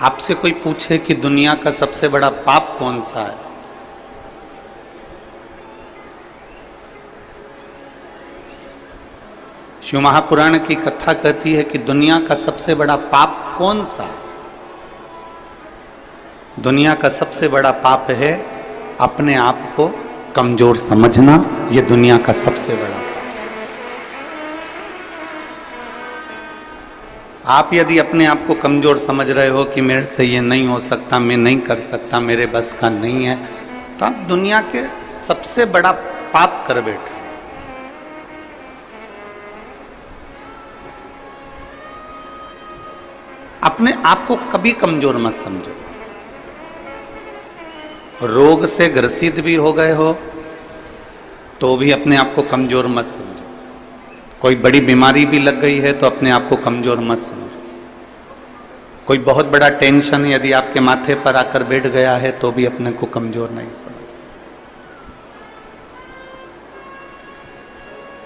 आपसे कोई पूछे कि दुनिया का सबसे बड़ा पाप कौन सा है, शिव महापुराण की कथा कहती है कि दुनिया का सबसे बड़ा पाप कौन सा है। दुनिया का सबसे बड़ा पाप है अपने आप को कमजोर समझना। यह दुनिया का सबसे बड़ा पाप। आप यदि अपने आप को कमजोर समझ रहे हो कि मेरे से ये नहीं हो सकता, मैं नहीं कर सकता, मेरे बस का नहीं है, तो आप दुनिया के सबसे बड़ा पाप कर बैठे। अपने आप को कभी कमजोर मत समझो। रोग से ग्रसित भी हो गए हो तो भी अपने आप को कमजोर मत समझो। कोई बड़ी बीमारी भी लग गई है तो अपने आप को कमजोर मत समझो। कोई बहुत बड़ा टेंशन यदि आपके माथे पर आकर बैठ गया है तो भी अपने को कमजोर नहीं समझो।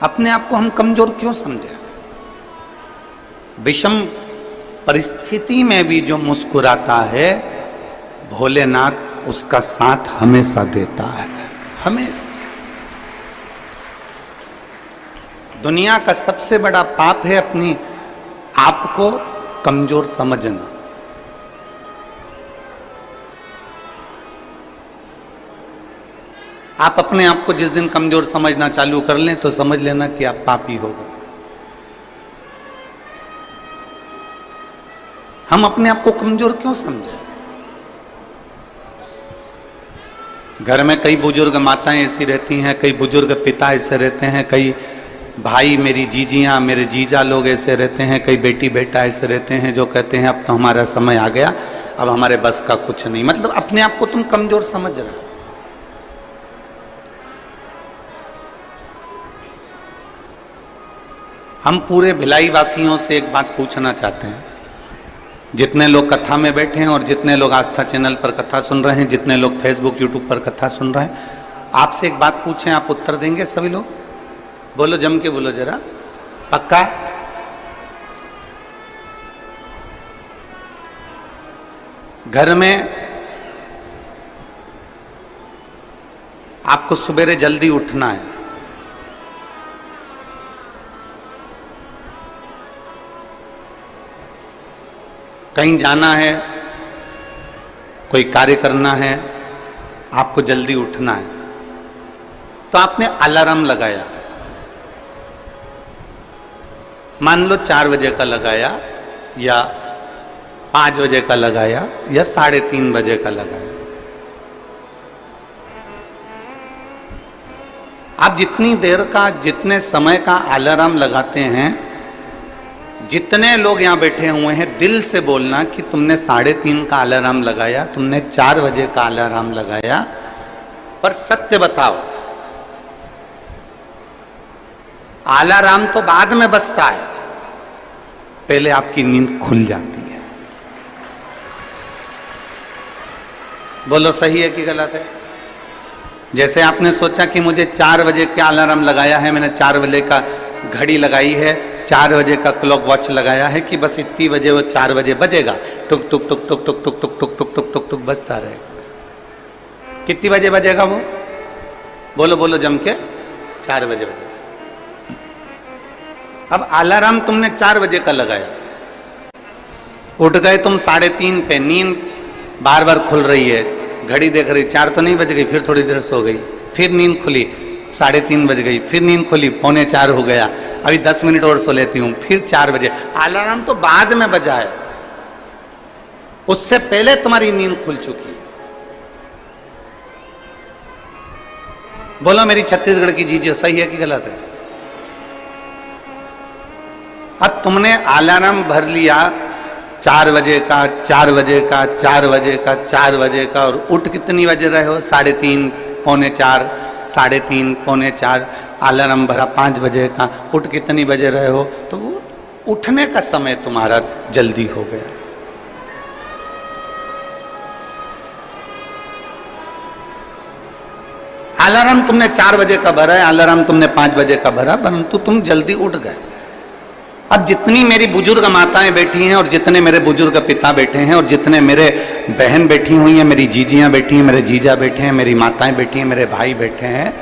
अपने आप को हम कमजोर क्यों समझे? विषम परिस्थिति में भी जो मुस्कुराता है, भोलेनाथ उसका साथ हमेशा देता है, हमेशा। दुनिया का सबसे बड़ा पाप है अपनी आप को कमजोर समझना। आप अपने आप को जिस दिन कमजोर समझना चालू कर लें तो समझ लेना कि आप पापी हो गए। हम अपने आप को कमजोर क्यों समझे? घर में कई बुजुर्ग माताएं ऐसी रहती हैं, कई बुजुर्ग पिता ऐसे रहते हैं, कई भाई मेरी जीजियां मेरे जीजा लोग ऐसे रहते हैं, कई बेटी बेटा ऐसे रहते हैं जो कहते हैं अब तो हमारा समय आ गया, अब हमारे बस का कुछ नहीं। मतलब अपने आप को तुम कमजोर समझ रहे हो। हम पूरे भिलाई वासियों से एक बात पूछना चाहते हैं, जितने लोग कथा में बैठे हैं और जितने लोग आस्था चैनल पर कथा सुन रहे हैं, जितने लोग फेसबुक यूट्यूब पर कथा सुन रहे हैं, आपसे एक बात पूछें, आप उत्तर देंगे सभी लोग? बोलो, जम के बोलो जरा, पक्का? घर में आपको सुबेरे जल्दी उठना है, कहीं जाना है, कोई कार्य करना है, आपको जल्दी उठना है, तो आपने अलार्म लगाया। मान लो 4 बजे का लगाया या 5 बजे का लगाया या 3:30 बजे का लगाया। आप जितनी देर का, जितने समय का अलार्म लगाते हैं, जितने लोग यहां बैठे हुए हैं, दिल से बोलना कि तुमने 3:30 का अलार्म लगाया, तुमने 4 बजे का अलार्म लगाया, पर सत्य बताओ, अलार्म तो बाद में बजता है, पहले आपकी नींद खुल जाती है। बोलो सही है कि गलत है? जैसे आपने सोचा कि मुझे 4 बजे का अलार्म लगाया है, मैंने 4 बजे का घड़ी लगाई है, 4 बजे का क्लॉक वॉच लगाया है कि बस इतनी बजे वो 4 बजे बजेगा, टुक टुक टुक टुक टुक टुक टुक टुक टुक टुक टुक टुक बजता रहेगा। कितनी बजे बजेगा वो? बोलो बोलो जम के, 4 बजे बजेगा। अब अलार्म तुमने 4 बजे का लगाया, उठ गए तुम 3:30 पे, नींद बार बार खुल रही है, घड़ी देख रही, 4 तो नहीं बज गई, फिर थोड़ी देर सो गई, फिर नींद खुली, 3:30 बज गई, फिर नींद खुली, 3:45 हो गया, अभी 10 मिनट और सो लेती हूं, फिर 4 बजे। अलार्म तो बाद में बजा है, उससे पहले तुम्हारी नींद खुल चुकी है। बोलो मेरी छत्तीसगढ़ की जीजिए, सही है कि गलत है? अब तुमने अलार्म भर लिया 4 बजे का, 4 बजे का, 4 बजे का, 4 बजे का, और उठ कितनी बजे रहे हो? 3:30, 3:45, 3:30, 3:45, अलार्म भरा 5 बजे का, उठ कितनी बजे रहे हो? तो वो उठने का समय तुम्हारा जल्दी हो गया। अलार्म तुमने 4 बजे का भरा है, अलार्म तुमने 5 बजे का भरा, परंतु तुम जल्दी उठ गए। अब जितनी मेरी बुजुर्ग माताएं बैठी हैं और जितने मेरे बुजुर्ग पिता बैठे हैं और जितने मेरे बहन बैठी हुई हैं, मेरी जीजियां बैठी हैं, मेरे जीजा बैठे हैं, मेरी माताएं बैठी हैं, मेरे भाई बैठे हैं,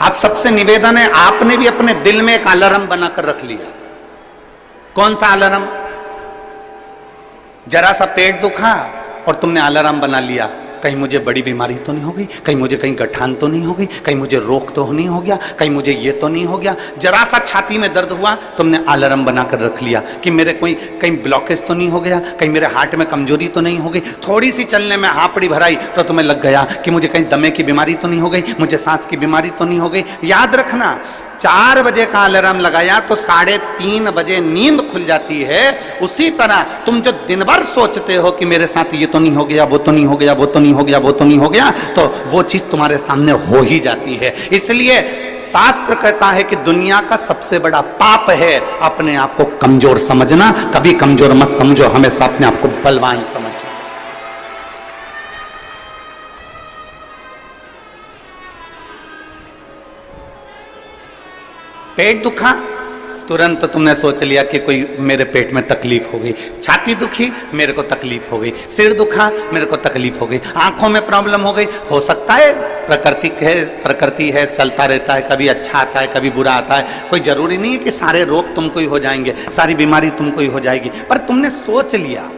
आप सबसे निवेदन है, आपने भी अपने दिल में एक अलार्म बनाकर रख लिया। कौन सा अलार्म? जरा सा पेट दुखा और तुमने अलार्म बना लिया, कहीं मुझे बड़ी बीमारी तो नहीं हो गई, कहीं मुझे कहीं गठान तो नहीं हो गई, कहीं मुझे रोग तो नहीं हो गया, कहीं मुझे ये तो नहीं हो गया। जरा सा छाती में दर्द हुआ, तुमने अलार्म बनाकर रख लिया कि मेरे कोई कहीं ब्लॉकेज तो नहीं हो गया, कहीं मेरे हार्ट में कमजोरी तो नहीं हो गई। थोड़ी सी चलने में हापड़ी भराई तो तुम्हें लग गया कि मुझे कहीं दमे की बीमारी तो नहीं हो गई, मुझे सांस की बीमारी तो नहीं हो गई। याद रखना, 4 बजे का अलार्म लगाया तो 3:30 बजे नींद खुल जाती है। उसी तरह तुम जो दिन भर सोचते हो कि मेरे साथ ये तो नहीं हो गया, वो तो नहीं हो गया, वो तो नहीं हो गया, वो तो नहीं हो गया, तो वो चीज तुम्हारे सामने हो ही जाती है। इसलिए शास्त्र कहता है कि दुनिया का सबसे बड़ा पाप है अपने आप को कमजोर समझना। कभी कमजोर मत समझो, हमेशा अपने आप को बलवान समझो। पेट दुखा, तुरंत तुमने सोच लिया कि कोई मेरे पेट में तकलीफ हो गई। छाती दुखी, मेरे को तकलीफ हो गई। सिर दुखा, मेरे को तकलीफ हो गई। आंखों में प्रॉब्लम हो गई। हो सकता है प्रकृति है, चलता रहता है, कभी अच्छा आता है, कभी बुरा आता है। कोई जरूरी नहीं है कि सारे रोग तुमको ही हो जाएंगे, सारी बीमारी तुमको ही हो जाएगी। पर तुमने सोच लिया।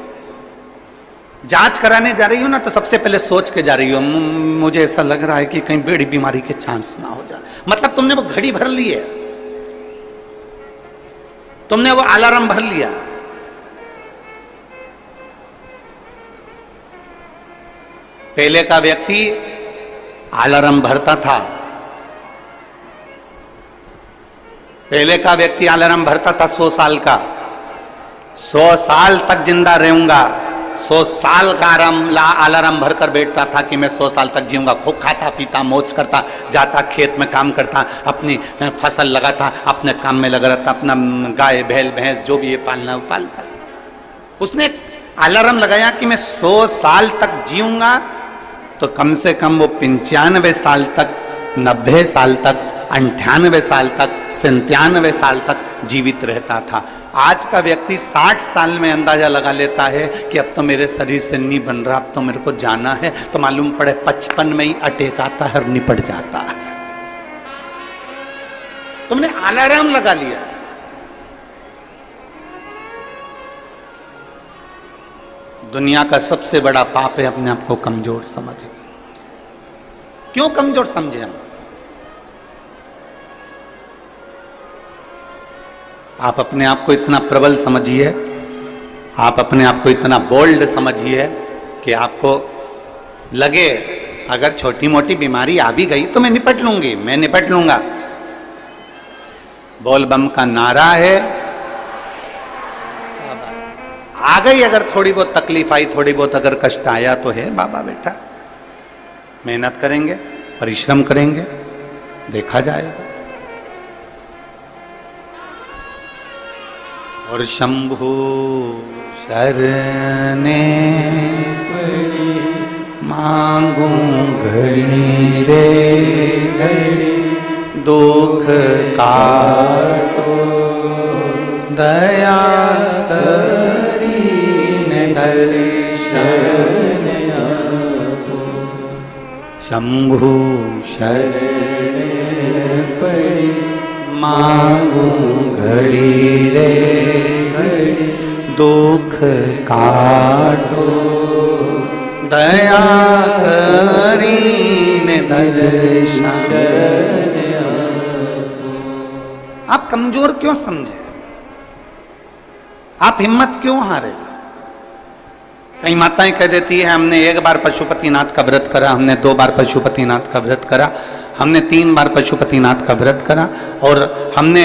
जांच कराने जा रही हो ना, तो सबसे पहले सोच के जा रही हो, मुझे ऐसा लग रहा है कि कहीं बड़ी बीमारी के चांस ना हो जाए। मतलब तुमने वो घड़ी भर ली है, तुमने वो अलार्म भर लिया। पहले का व्यक्ति अलार्म भरता था, पहले का व्यक्ति अलार्म भरता था 100 साल का। 100 साल तक जिंदा रहूंगा, 100 साल का अलार्म भरकर बैठता था कि मैं 100 साल तक जीऊंगा। खूब खाता पीता मौज करता, जाता खेत में काम करता, अपनी फसल लगाता, अपने काम में लगा रहता, अपना गाय बैल भैंस जो भी ये पालना वो पालता। उसने अलार्म लगाया कि मैं 100 साल तक जीऊंगा, तो कम से कम वो 95 साल तक, 90 साल तक, 98 साल तक, 97 साल तक जीवित रहता था। आज का व्यक्ति 60 साल में अंदाजा लगा लेता है कि अब तो मेरे शरीर से नहीं बन रहा, अब तो मेरे को जाना है, तो मालूम पड़े 55 में ही अटैक आता है और निपट जाता है। तुमने अलार्म लगा लिया। दुनिया का सबसे बड़ा पाप है अपने आप को कमजोर समझे। क्यों कमजोर समझे हम? आप अपने आप को इतना प्रबल समझिए, आप अपने आप को इतना बोल्ड समझिए कि आपको लगे अगर छोटी मोटी बीमारी आ भी गई तो मैं निपट लूंगी, मैं निपट लूंगा। बोल बम का नारा है। आ गई अगर थोड़ी बहुत तकलीफ आई, थोड़ी बहुत अगर कष्ट आया तो है बाबा बेटा, मेहनत करेंगे, परिश्रम करेंगे, देखा जाएगा। और शंभु शरने मांगू घड़ी रे घड़ी, दुख काटो दया करीने दर्शन आपो। शंभु शरणे पड़ी मांगू घड़ी रे घड़ी, दुख काटो दया करीने दर्शन आपो। आप कमजोर क्यों समझे? आप हिम्मत क्यों हारे? कई माताएं कह देती है हमने 1 बार पशुपतिनाथ का व्रत करा, हमने 2 बार पशुपतिनाथ का व्रत करा, हमने 3 बार पशुपतिनाथ का व्रत करा और हमने,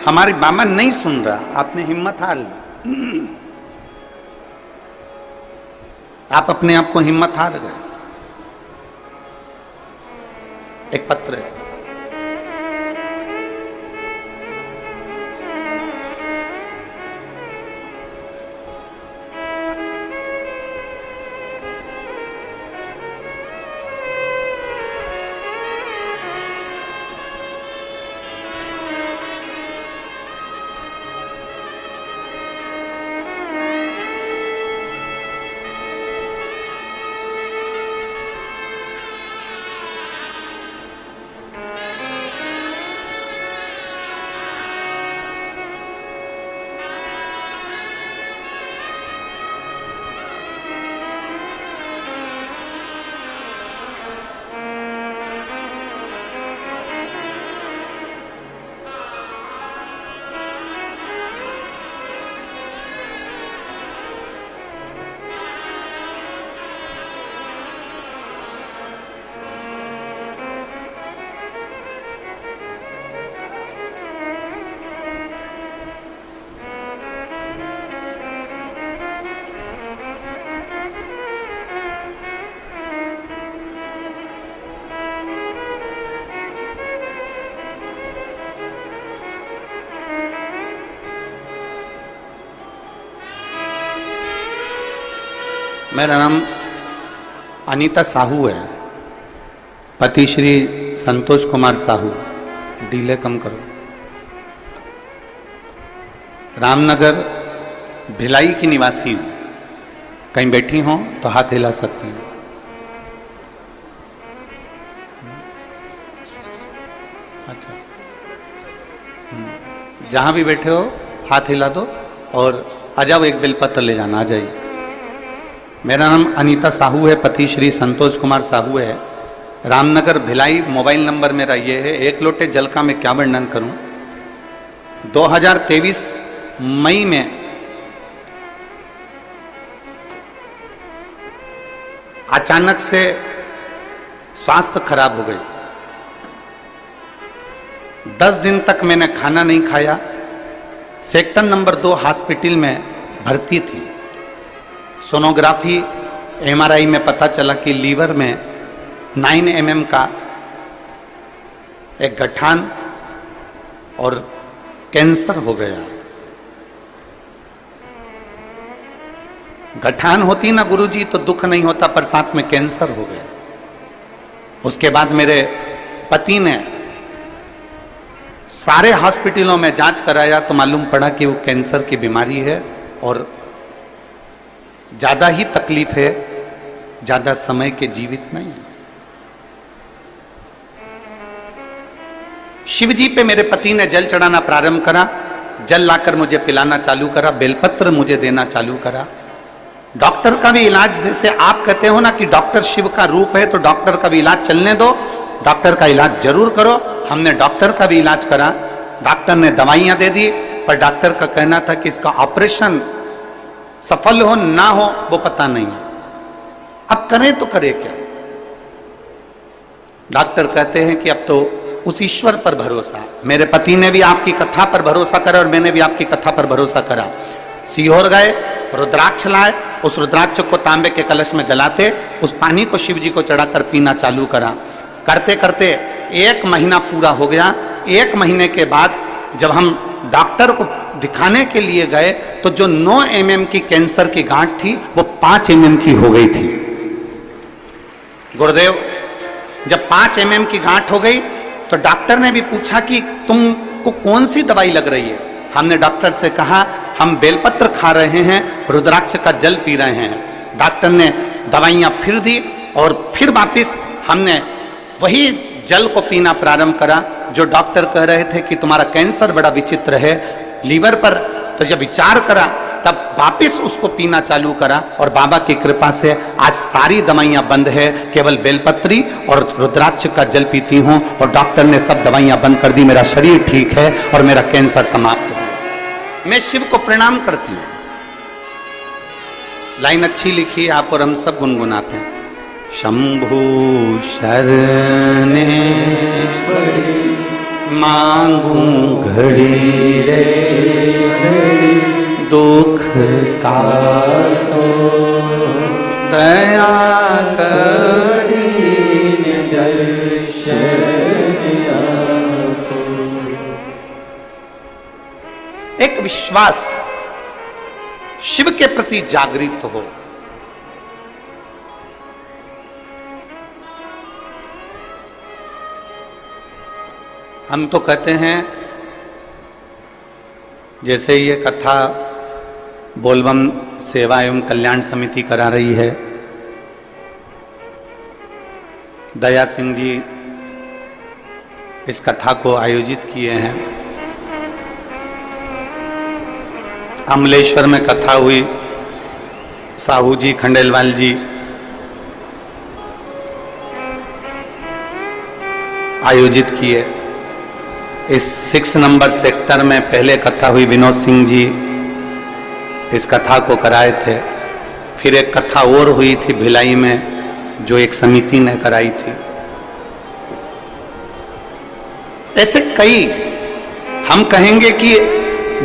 हमारी बाबा नहीं सुन रहा। आपने हिम्मत हार ली, आप अपने आप को हिम्मत हार गए। एक पत्र है, मेरा नाम अनीता साहू है, पति श्री संतोष कुमार साहू। डीले कम करो। रामनगर भिलाई की निवासी हूँ। कहीं बैठी हो तो हाथ हिला सकती हूँ। अच्छा, जहां भी बैठे हो हाथ हिला दो और आ जाओ, एक बेलपत्र ले जाना। आ जाइए। मेरा नाम अनीता साहू है, पति श्री संतोष कुमार साहू है। रामनगर भिलाई। मोबाइल नंबर मेरा ये है। एक लोटे जल का मैं क्या वर्णन करूं। 2023 मई में अचानक से स्वास्थ्य खराब हो गई। 10 दिन तक मैंने खाना नहीं खाया। सेक्टर नंबर 2 हॉस्पिटल में भर्ती थी। सोनोग्राफी MRI में पता चला कि लीवर में 9 mm का एक गठान और कैंसर हो गया। गठान होती ना गुरुजी तो दुख नहीं होता, पर साथ में कैंसर हो गया। उसके बाद मेरे पति ने सारे हॉस्पिटलों में जांच कराया तो मालूम पड़ा कि वो कैंसर की बीमारी है और ज्यादा ही तकलीफ है, ज्यादा समय के जीवित नहीं है। शिव जी पे मेरे पति ने जल चढ़ाना प्रारंभ करा। जल लाकर मुझे पिलाना चालू करा, बेलपत्र मुझे देना चालू करा। डॉक्टर का भी इलाज, जैसे आप कहते हो ना कि डॉक्टर शिव का रूप है, तो डॉक्टर का भी इलाज चलने दो, डॉक्टर का इलाज जरूर करो। हमने डॉक्टर का भी इलाज करा। डॉक्टर ने दवाइयां दे दी, पर डॉक्टर का कहना था कि इसका ऑपरेशन सफल हो ना हो वो पता नहीं। अब करें तो करें क्या। डॉक्टर कहते हैं कि अब तो उस ईश्वर पर भरोसा। मेरे पति ने भी आपकी कथा पर भरोसा करा और मैंने भी आपकी कथा पर भरोसा करा। सीहोर गए, रुद्राक्ष लाए, उस रुद्राक्ष को तांबे के कलश में गलाते, उस पानी को शिव जी को चढ़ाकर पीना चालू करा। करते करते 1 महीना पूरा हो गया। 1 महीने के बाद जब हम डॉक्टर को दिखाने के लिए गए तो जो 9 mm की कैंसर की गांठ थी वो 5 mm की हो गई थी। गुरुदेव, जब 5 mm की गांठ हो गई तो डॉक्टर ने भी पूछा कि तुमको कौन सी दवाई लग रही है। हमने डॉक्टर से कहा हम बेलपत्र खा रहे हैं, रुद्राक्ष का जल पी रहे हैं। डॉक्टर ने दवाइयां फिर दी और फिर वापिस हमने वही जल को पीना प्रारंभ करा। जो डॉक्टर कह रहे थे कि तुम्हारा कैंसर बड़ा विचित्र है लीवर पर, तो जब विचार करा तब वापिस उसको पीना चालू करा और बाबा की कृपा से आज सारी दवाइयां बंद है, केवल बेलपत्री और रुद्राक्ष का जल पीती हूं और डॉक्टर ने सब दवाइयां बंद कर दी। मेरा शरीर ठीक है और मेरा कैंसर समाप्त हो। मैं शिव को प्रणाम करती हूं। लाइन अच्छी लिखी है आप और हम सब गुनगुनाते हैं। शंभु शरणे मांगू घड़ी रे, दुख काटो दया करी दर्शन आपो। एक विश्वास शिव के प्रति जागृत हो। हम तो कहते हैं, जैसे ये कथा बोलबम सेवा एवं कल्याण समिति करा रही है, दया सिंह जी इस कथा को आयोजित किए हैं। अमलेश्वर में कथा हुई, साहू जी खंडेलवाल जी आयोजित किए। इस 6 नंबर सेक्टर में पहले कथा हुई, विनोद सिंह जी इस कथा को कराए थे। फिर एक कथा और हुई थी भिलाई में जो एक समिति ने कराई थी। ऐसे कई हम कहेंगे कि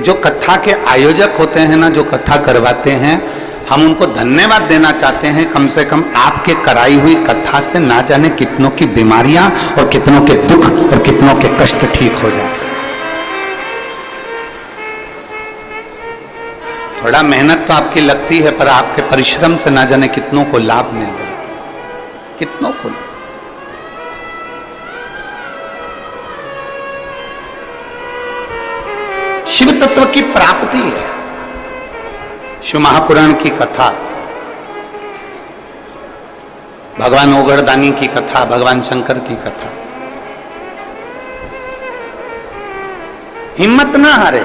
जो कथा के आयोजक होते हैं ना, जो कथा करवाते हैं, हम उनको धन्यवाद देना चाहते हैं। कम से कम आपके कराई हुई कथा से ना जाने कितनों की बीमारियां और कितनों के दुख और कितनों के कष्ट ठीक हो जाए। थोड़ा मेहनत तो आपकी लगती है, पर आपके परिश्रम से ना जाने कितनों को लाभ मिल जाता है, कितनों को। शिव तत्व की प्राप्ति है। शिव महापुराण की कथा, भगवान ओगड़दानी की कथा, भगवान शंकर की कथा। हिम्मत ना हारे।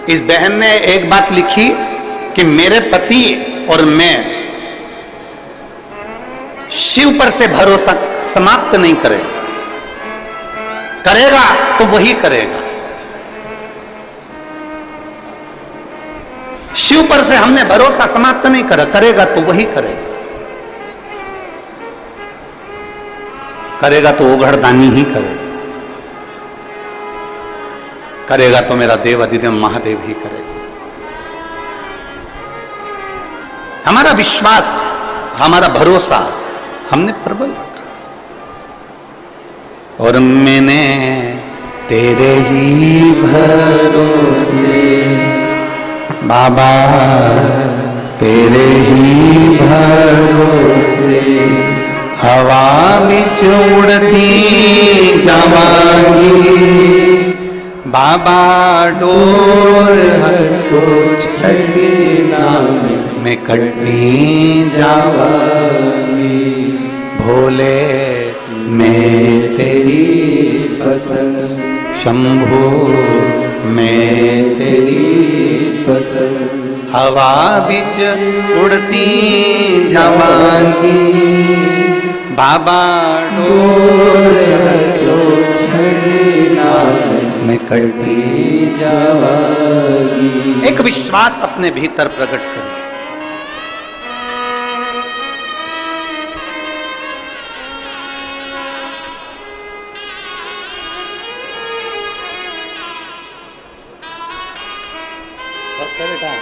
इस बहन ने एक बात लिखी कि मेरे पति और मैं शिव पर से भरोसा समाप्त नहीं करेगा, करेगा तो वही करेगा। शिव पर से हमने भरोसा समाप्त नहीं करा, करेगा तो वही करेगा, करेगा तो ओगड़दानी ही करेगा, करेगा तो मेरा देव अधिदेव महादेव ही करेगा। हमारा विश्वास, हमारा भरोसा हमने प्रबल रखा। और मैंने तेरे ही भरोसे बाबा, तेरे ही भरोसे हवा बिच उड़ती जावांगी बाबा, डोर हटो छड़ी नाम में कटनी जावांगी। भोले मैं तेरी पतन, शंभो मैं तेरी पतन, हवा बिच उड़ती जावांगी बाबा, डोर हटो छड़ी नाम में कटती जावांगी। एक विश्वास अपने भीतर प्रकट करो। बेटा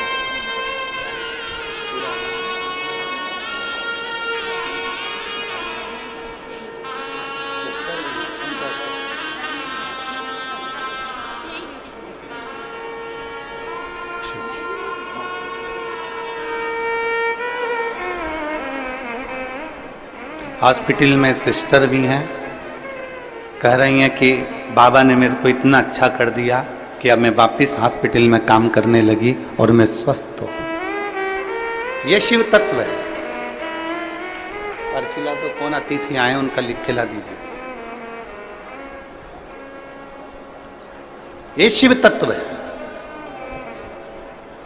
हॉस्पिटल में सिस्टर भी हैं, कह रही हैं कि बाबा ने मेरे को इतना अच्छा कर दिया कि अब मैं वापस हॉस्पिटल में काम करने लगी और मैं स्वस्थ हूं। ये शिव तत्व है। अर्चिला तो कौन अतिथि आए उनका लिख के ला दीजिए। ये शिव तत्व है,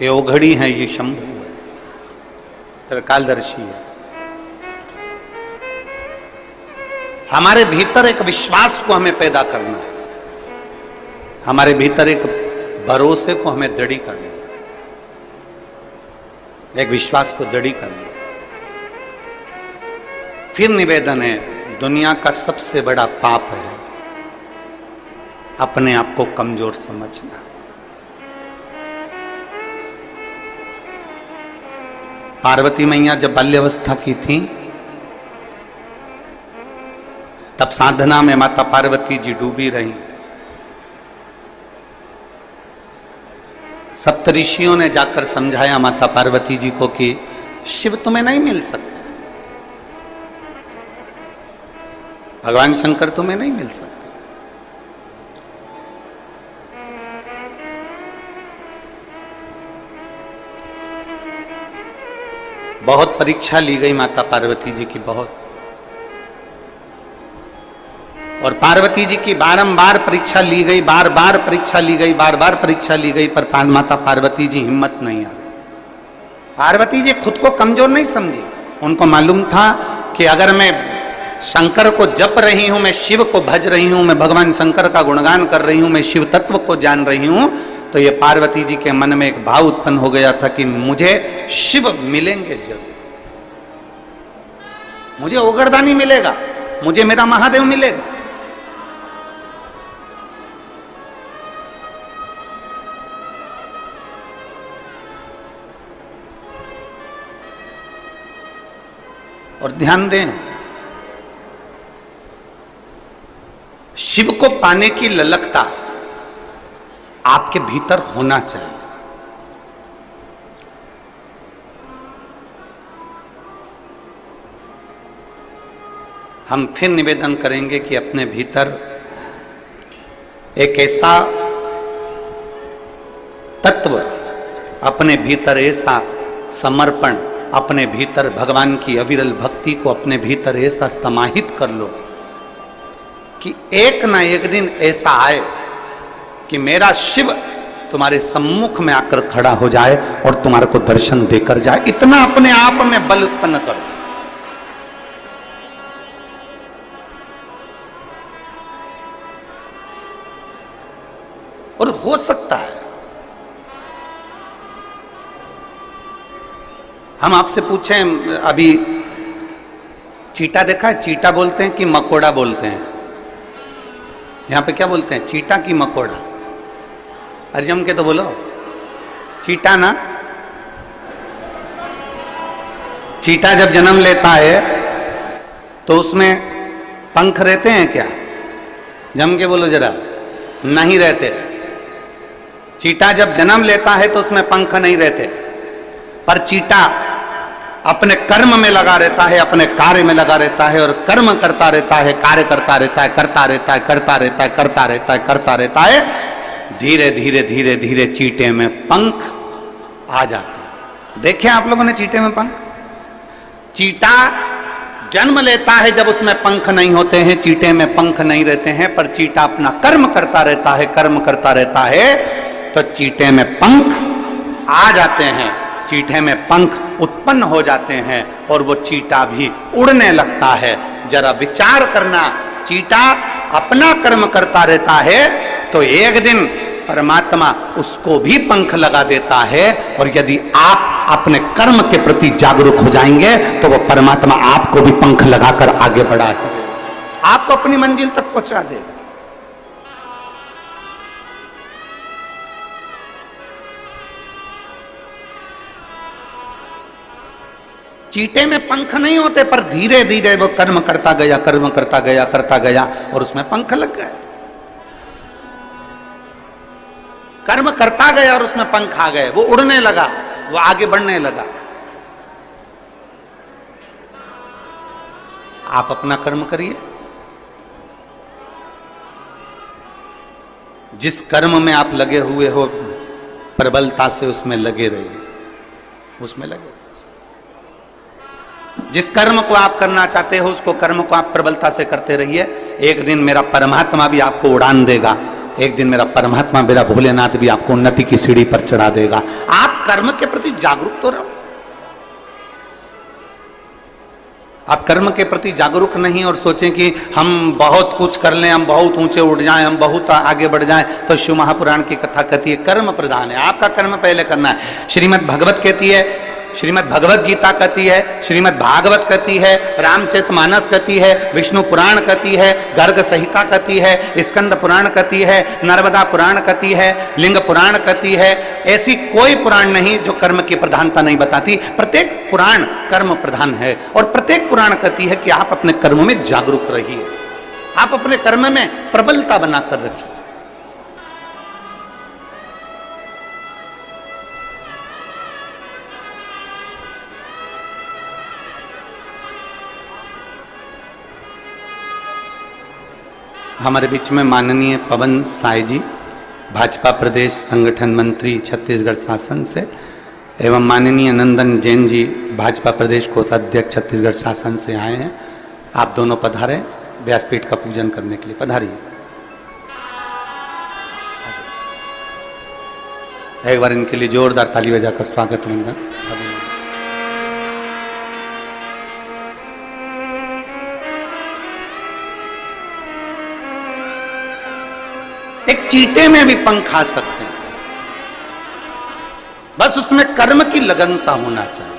ये ओघड़ी है, ये शंभु है, त्रिकालदर्शी है। हमारे भीतर एक विश्वास को हमें पैदा करना है, हमारे भीतर एक भरोसे को हमें दृढ़ करना है, एक विश्वास को दृढ़ करना है। फिर निवेदन है, दुनिया का सबसे बड़ा पाप है अपने आप को कमजोर समझना। पार्वती मैया जब बाल्यावस्था की थी तब साधना में माता पार्वती जी डूबी रही। सप्तऋषियों ने जाकर समझाया माता पार्वती जी को कि शिव तुम्हें नहीं मिल सकते, भगवान शंकर तुम्हें नहीं मिल सकते। बहुत परीक्षा ली गई माता पार्वती जी की, बहुत। और पार्वती जी की बारंबार परीक्षा ली गई, बार बार परीक्षा ली गई, बार बार परीक्षा ली गई, पर माता पार्वती जी हिम्मत नहीं आ रही। पार्वती जी खुद को कमजोर नहीं समझी। उनको मालूम था कि अगर मैं शंकर को जप रही हूं, मैं शिव को भज रही हूं, मैं भगवान शंकर का गुणगान कर रही हूं, मैं शिव तत्व को जान रही हूं, तो ये पार्वती जी के मन में एक भाव उत्पन्न हो गया था कि मुझे शिव मिलेंगे जरूर, मुझे ओगड़दानी मिलेगा, मुझे मेरा महादेव मिलेगा। और ध्यान दें, शिव को पाने की ललकता आपके भीतर होना चाहिए। हम फिर निवेदन करेंगे कि अपने भीतर एक ऐसा तत्व, अपने भीतर ऐसा समर्पण, अपने भीतर भगवान की अविरल भक्ति को अपने भीतर ऐसा समाहित कर लो कि एक ना एक दिन ऐसा आए कि मेरा शिव तुम्हारे सम्मुख में आकर खड़ा हो जाए और तुम्हारे को दर्शन देकर जाए। इतना अपने आप में बल उत्पन्न कर दो। और हो सकता है। हम आपसे पूछें, अभी चीटा देखा है? चीटा बोलते हैं कि मकोड़ा बोलते हैं? यहां पे क्या बोलते हैं, चीटा की मकोड़ा? अरे जम के तो बोलो, चीटा ना। चीटा जब जन्म लेता है तो उसमें पंख रहते हैं क्या? जम के बोलो जरा। नहीं रहते। चीटा जब जन्म लेता है तो उसमें पंख नहीं रहते, पर चीटा अपने कर्म में लगा रहता है, अपने कार्य में लगा रहता है और कर्म करता रहता है, कार्य करता रहता है, करता रहता है, करता रहता है, करता रहता है, करता रहता है। धीरे धीरे धीरे धीरे चीटे में पंख आ जाते हैं। देखे आप लोगों ने चीटे में पंख? चीटा जन्म लेता है जब उसमें पंख नहीं होते हैं, चीटे में पंख नहीं रहते हैं, पर चीटा अपना कर्म करता रहता है, कर्म करता रहता है, तो चीटे में पंख आ जाते हैं, चीटे में पंख उत्पन्न हो जाते हैं और वो चीटा भी उड़ने लगता है। जरा विचार करना, चीटा अपना कर्म करता रहता है तो एक दिन परमात्मा उसको भी पंख लगा देता है, और यदि आप अपने कर्म के प्रति जागरूक हो जाएंगे तो वो परमात्मा आपको भी पंख लगाकर आगे बढ़ा है, आपको अपनी मंजिल तक पहुंचा देगा। चीटे में पंख नहीं होते, पर धीरे धीरे वो कर्म करता गया, कर्म करता गया, करता गया और उसमें पंख लग गए। कर्म करता गया और उसमें पंख आ गए, वो उड़ने लगा, वो आगे बढ़ने लगा। आप अपना कर्म करिए, जिस कर्म में आप लगे हुए हो प्रबलता से उसमें लगे रहिए, उसमें लगे। जिस कर्म को आप करना चाहते हो उसको कर्म को आप प्रबलता से करते रहिए। एक दिन मेरा परमात्मा भी आपको उड़ान देगा, एक दिन मेरा परमात्मा, मेरा भोलेनाथ भी आपको उन्नति की सीढ़ी पर चढ़ा देगा। आप कर्म के प्रति जागरूक तो रहो। आप कर्म के प्रति जागरूक नहीं और सोचें कि हम बहुत कुछ कर लें, हम बहुत ऊंचे उठ जाएं, हम बहुत आगे बढ़ जाएं। तो शिव महापुराण की कथा कहती है कर्म प्रधान है, आपका कर्म पहले करना है। श्रीमद् भगवत कहती है, श्रीमद् भगवत गीता कहती है, श्रीमद् भागवत कहती है, रामचरितमानस कहती है, विष्णु पुराण कहती है, गर्ग संहिता कहती है, स्कंद पुराण कहती है, नर्मदा पुराण कहती है, लिंग पुराण कहती है। ऐसी कोई पुराण नहीं जो कर्म की प्रधानता नहीं बताती। प्रत्येक पुराण कर्म प्रधान है और प्रत्येक पुराण कहती है कि आप अपने कर्म में जागरूक रहिए, आप अपने कर्म में प्रबलता बनाकर रखिए। हमारे बीच में माननीय पवन साय जी, भाजपा प्रदेश संगठन मंत्री छत्तीसगढ़ शासन से, एवं माननीय नंदन जैन जी, भाजपा प्रदेश कोषाध्यक्ष छत्तीसगढ़ शासन से आए हैं। आप दोनों पधारें व्यासपीठ का पूजन करने के लिए, पधारिए। एक बार इनके लिए जोरदार ताली बजाकर स्वागत वंदन। एक चीटे में भी पंख आ सकते हैं, बस उसमें कर्म की लगनता होना चाहिए।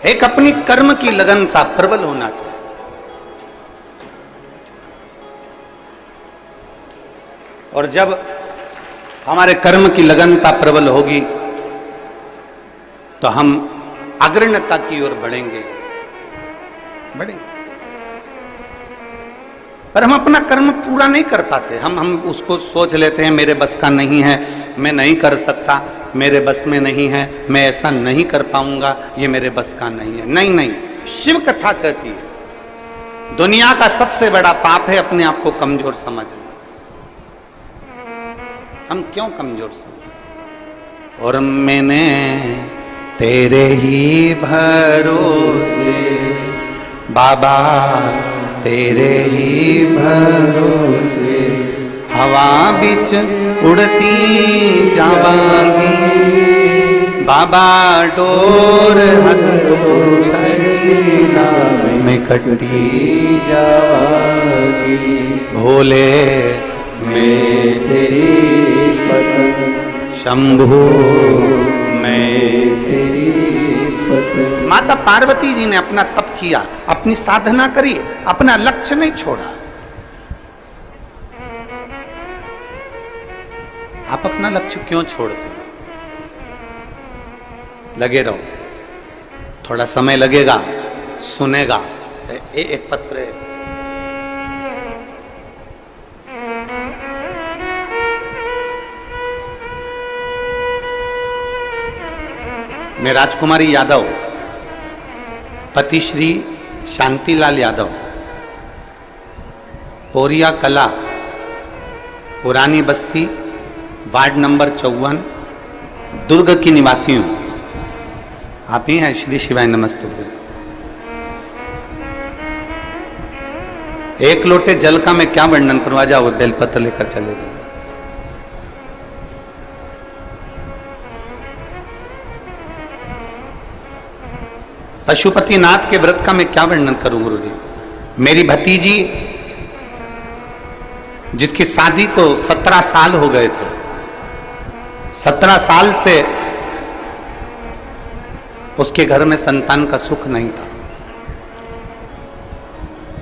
एक अपनी कर्म की लगनता प्रबल होना चाहिए। और जब हमारे कर्म की लगनता प्रबल होगी तो हम अग्रणता की ओर बढ़ेंगे। पर हम अपना कर्म पूरा नहीं कर पाते। हम उसको सोच लेते हैं मेरे बस का नहीं है, मैं नहीं कर सकता, मेरे बस में नहीं है, मैं ऐसा नहीं कर पाऊंगा, ये मेरे बस का नहीं है। नहीं नहीं, शिव कथा कहती है दुनिया का सबसे बड़ा पाप है अपने आप को कमजोर समझना। हम क्यों कमजोर समझते? और मैंने तेरे ही भरोसे बाबा, तेरे ही भरोसे हवा बिच उड़ती जावांगी बाबा, डोर हथों छड़ीना में कटी जावांगी। भोले मैं तेरी पतंग, शंभू मैं तेरी पतंग। माता पार्वती जी ने अपना तप किया, अपनी साधना करी, अपना लक्ष्य नहीं छोड़ा। आप अपना लक्ष्य क्यों छोड़ते? लगे रहो, थोड़ा समय लगेगा, सुनेगा। एक पत्र है, मैं राजकुमारी यादव, पति श्री शांतिलाल यादव, पोरिया कला, पुरानी बस्ती, वार्ड नंबर 54, दुर्ग की निवासी हूं। आप ही हैं? श्री शिवाय नमस्ते। एक लोटे जल का मैं क्या वर्णन करूं? आ जाओ, बेलपत्र लेकर चले गए। पशुपतिनाथ के व्रत का मैं क्या वर्णन करूं गुरु जी? मेरी भतीजी जिसकी शादी को 17 साल हो गए थे, 17 साल से उसके घर में संतान का सुख नहीं था।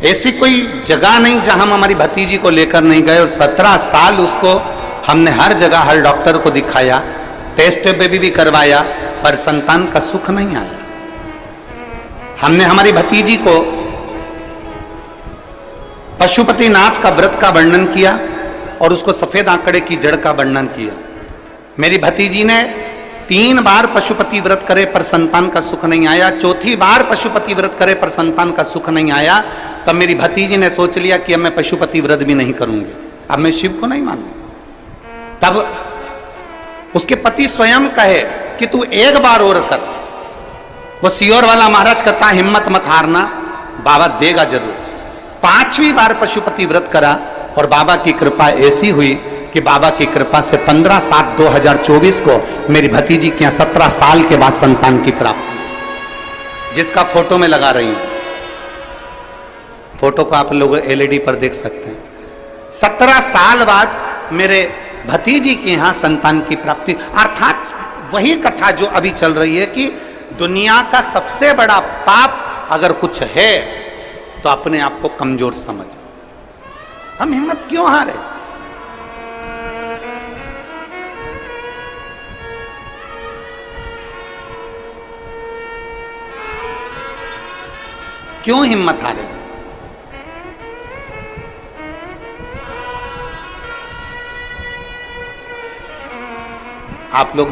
ऐसी कोई जगह नहीं जहां हम हमारी भतीजी को लेकर नहीं गए, और 17 साल उसको हमने हर जगह हर डॉक्टर को दिखाया, टेस्ट बेबी भी करवाया, पर संतान का सुख नहीं आया। हमने हमारी भतीजी को पशुपतिनाथ का व्रत का वर्णन किया और उसको सफेद आंकड़े की जड़ का वर्णन किया। मेरी भतीजी ने 3 बार पशुपति व्रत करे पर संतान का सुख नहीं आया। चौथी बार पशुपति व्रत करे पर संतान का सुख नहीं आया। तब मेरी भतीजी ने सोच लिया कि अब मैं पशुपति व्रत भी नहीं करूंगी, अब मैं शिव को नहीं मानूंगी। तब उसके पति स्वयं कहे कि तू एक बार और कर। वो सियोर वाला महाराज कहता हिम्मत मत हारना, बाबा देगा जरूर। 5वीं बार पशुपति व्रत करा और बाबा की कृपा ऐसी हुई कि बाबा की कृपा से 15/7/2024 को मेरी भतीजी के यहाँ 17 साल के बाद संतान की प्राप्ति, जिसका फोटो में लगा रही हूं। फोटो को आप लोग LED पर देख सकते हैं। 17 साल बाद मेरे भतीजी के यहाँ संतान की प्राप्ति। अर्थात वही कथा जो अभी चल रही है कि दुनिया का सबसे बड़ा पाप अगर कुछ है तो अपने आप को कमजोर समझ। हम हिम्मत क्यों हारे? क्यों हिम्मत हारे? आप लोग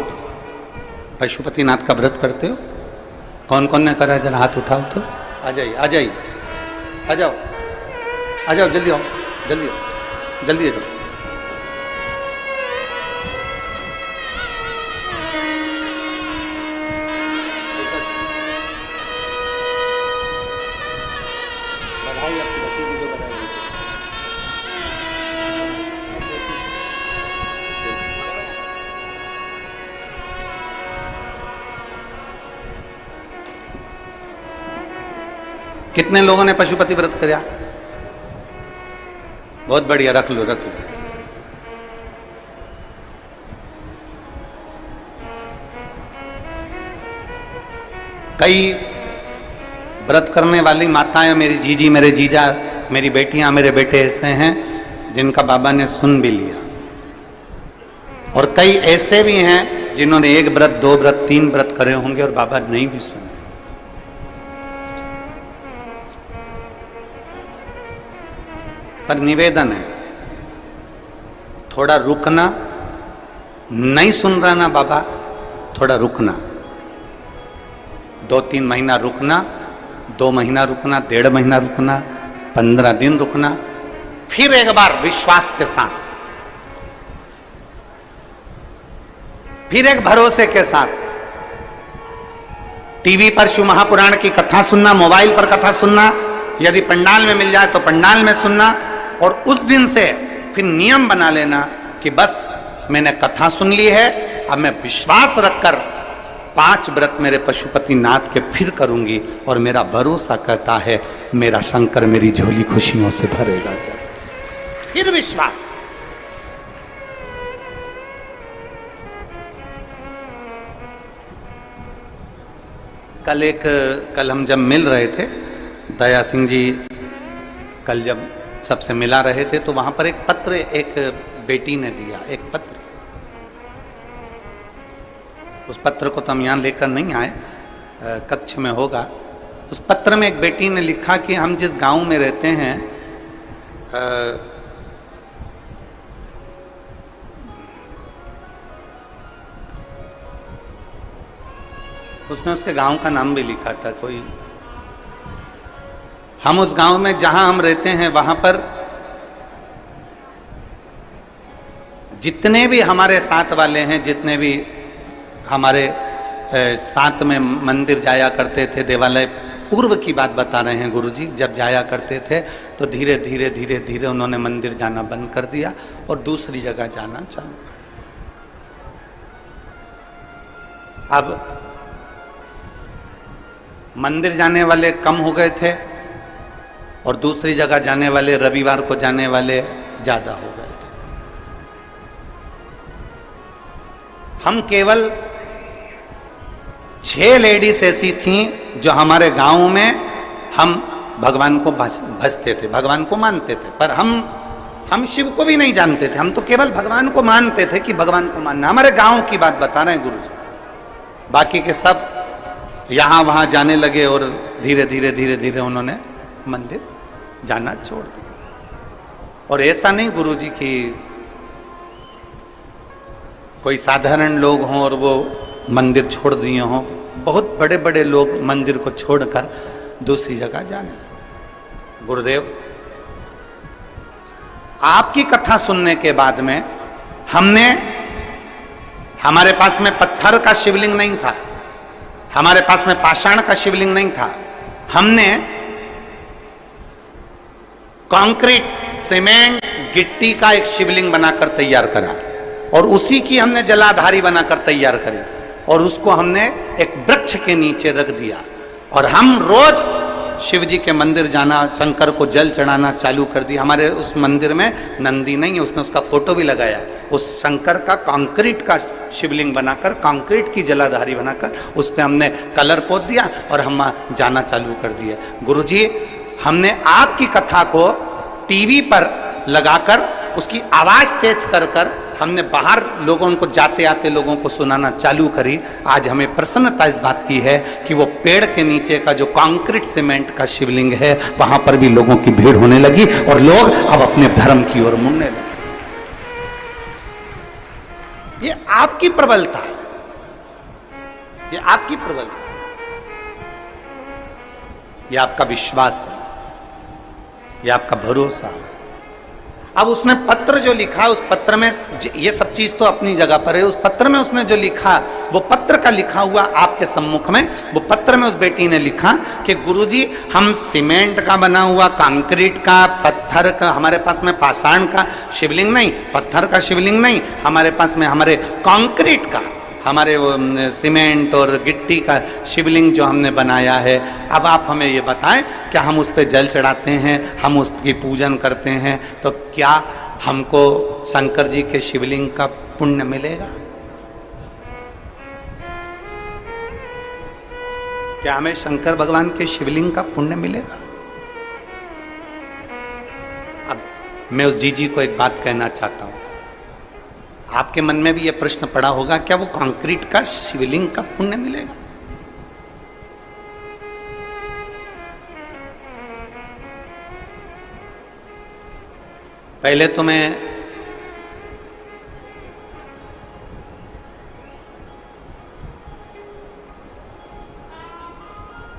पशुपतिनाथ का व्रत करते हो? कौन कौन ने करा? जरा हाथ उठाओ तो। आ जाइए, आ जाइए, आ जाओ, आ जाओ, जल्दी आओ, जल्दी आओ, जल्दी आ जाओ। बधाई आपकी भतीजी को, बधाई। कितने लोगों ने पशुपति व्रत किया? बहुत बढ़िया, रख लो, रख लो। कई व्रत करने वाली माताएं, मेरी जीजी, मेरे जीजा, मेरी बेटियां, मेरे बेटे ऐसे हैं जिनका बाबा ने सुन भी लिया। और कई ऐसे भी हैं जिन्होंने 1 व्रत 2 व्रत 3 व्रत करे होंगे और बाबा नहीं भी सुने। पर निवेदन है, थोड़ा रुकना, नहीं सुन रहा ना बाबा, थोड़ा रुकना, 2-3 महीना रुकना, 2 महीना रुकना, 1.5 महीना रुकना, 15 दिन रुकना, फिर एक बार विश्वास के साथ, फिर एक भरोसे के साथ टीवी पर शिव महापुराण की कथा सुनना, मोबाइल पर कथा सुनना, यदि पंडाल में मिल जाए तो पंडाल में सुनना, और उस दिन से फिर नियम बना लेना कि बस मैंने कथा सुन ली है, अब मैं विश्वास रखकर 5 व्रत मेरे पशुपति नाथ के फिर करूंगी, और मेरा भरोसा कहता है मेरा शंकर मेरी झोली खुशियों से भरेगा। फिर विश्वास। कल हम जब मिल रहे थे, दया सिंह जी कल जब सबसे मिला रहे थे, तो वहां पर एक पत्र एक बेटी ने दिया, एक पत्र। उस पत्र को तो हम यहाँ लेकर नहीं आए, कक्ष में होगा। उस पत्र में एक बेटी ने लिखा कि हम जिस गांव में रहते हैं, उसने उसके गांव का नाम भी लिखा था कोई। हम उस गांव में जहां हम रहते हैं वहां पर जितने भी हमारे साथ वाले हैं, जितने भी हमारे साथ में मंदिर जाया करते थे, देवालय, पूर्व की बात बता रहे हैं गुरुजी, जब जाया करते थे तो धीरे धीरे धीरे धीरे उन्होंने मंदिर जाना बंद कर दिया और दूसरी जगह जाना चालू। अब मंदिर जाने वाले कम हो गए थे और दूसरी जगह जाने वाले, रविवार को जाने वाले ज्यादा हो गए थे। हम केवल 6 लेडीज ऐसी थीं जो हमारे गांव में हम भगवान को भजते थे, भगवान को मानते थे, पर हम शिव को भी नहीं जानते थे, हम तो केवल भगवान को मानते थे कि भगवान को मानना। हमारे गांव की बात बता रहे हैं गुरु जी। बाकी के सब यहां वहां जाने लगे और धीरे धीरे धीरे धीरे उन्होंने मंदिर जाना छोड़ दिया। और ऐसा नहीं गुरु जी कि कोई साधारण लोग हों और वो मंदिर छोड़ दिए हों, बहुत बड़े बड़े लोग मंदिर को छोड़कर दूसरी जगह जाने लगे। गुरुदेव, आपकी कथा सुनने के बाद में हमारे पास में पत्थर का शिवलिंग नहीं था, हमारे पास में पाषाण का शिवलिंग नहीं था, हमने कंक्रीट, सीमेंट, गिट्टी का एक शिवलिंग बनाकर तैयार करा और उसी की हमने जलाधारी बनाकर तैयार करी और उसको हमने एक वृक्ष के नीचे रख दिया और हम रोज शिव जी के मंदिर जाना, शंकर को जल चढ़ाना चालू कर दिया। हमारे उस मंदिर में नंदी नहीं है, उसने उसका फोटो भी लगाया। उस शंकर का कंक्रीट का शिवलिंग बनाकर, कंक्रीट की जलाधारी बनाकर उस पर हमने कलर पोत दिया और हम जाना चालू कर दिया। गुरुजी, हमने आपकी कथा को टीवी पर लगाकर उसकी आवाज तेज कर कर हमने बाहर लोगों को, जाते आते लोगों को सुनाना चालू करी। आज हमें प्रसन्नता इस बात की है कि वो पेड़ के नीचे का जो कंक्रीट सीमेंट का शिवलिंग है वहां पर भी लोगों की भीड़ होने लगी और लोग अब अपने धर्म की ओर मुड़ने लगे। ये आपकी प्रबलता है, ये आपकी प्रबलता, ये आपका विश्वास है, ये आपका भरोसा है। अब उसने पत्र जो लिखा, उस पत्र में ये सब चीज तो अपनी जगह पर है, उस पत्र में उसने जो लिखा, वो पत्र का लिखा हुआ आपके सम्मुख में, वो पत्र में उस बेटी ने लिखा कि गुरुजी, हम सीमेंट का बना हुआ, कंक्रीट का, पत्थर का, हमारे पास में पाषाण का शिवलिंग नहीं, पत्थर का शिवलिंग नहीं, हमारे पास में हमारे कंक्रीट का, हमारे वो सीमेंट और गिट्टी का शिवलिंग जो हमने बनाया है। अब आप हमें ये बताएं, क्या हम उस पर जल चढ़ाते हैं, हम उसकी पूजन करते हैं, तो क्या हमको शंकर जी के शिवलिंग का पुण्य मिलेगा? क्या हमें शंकर भगवान के शिवलिंग का पुण्य मिलेगा? अब मैं उस जीजी को एक बात कहना चाहता हूं। आपके मन में भी यह प्रश्न पड़ा होगा, क्या वो कंक्रीट का शिवलिंग का पुण्य मिलेगा? पहले तो मैं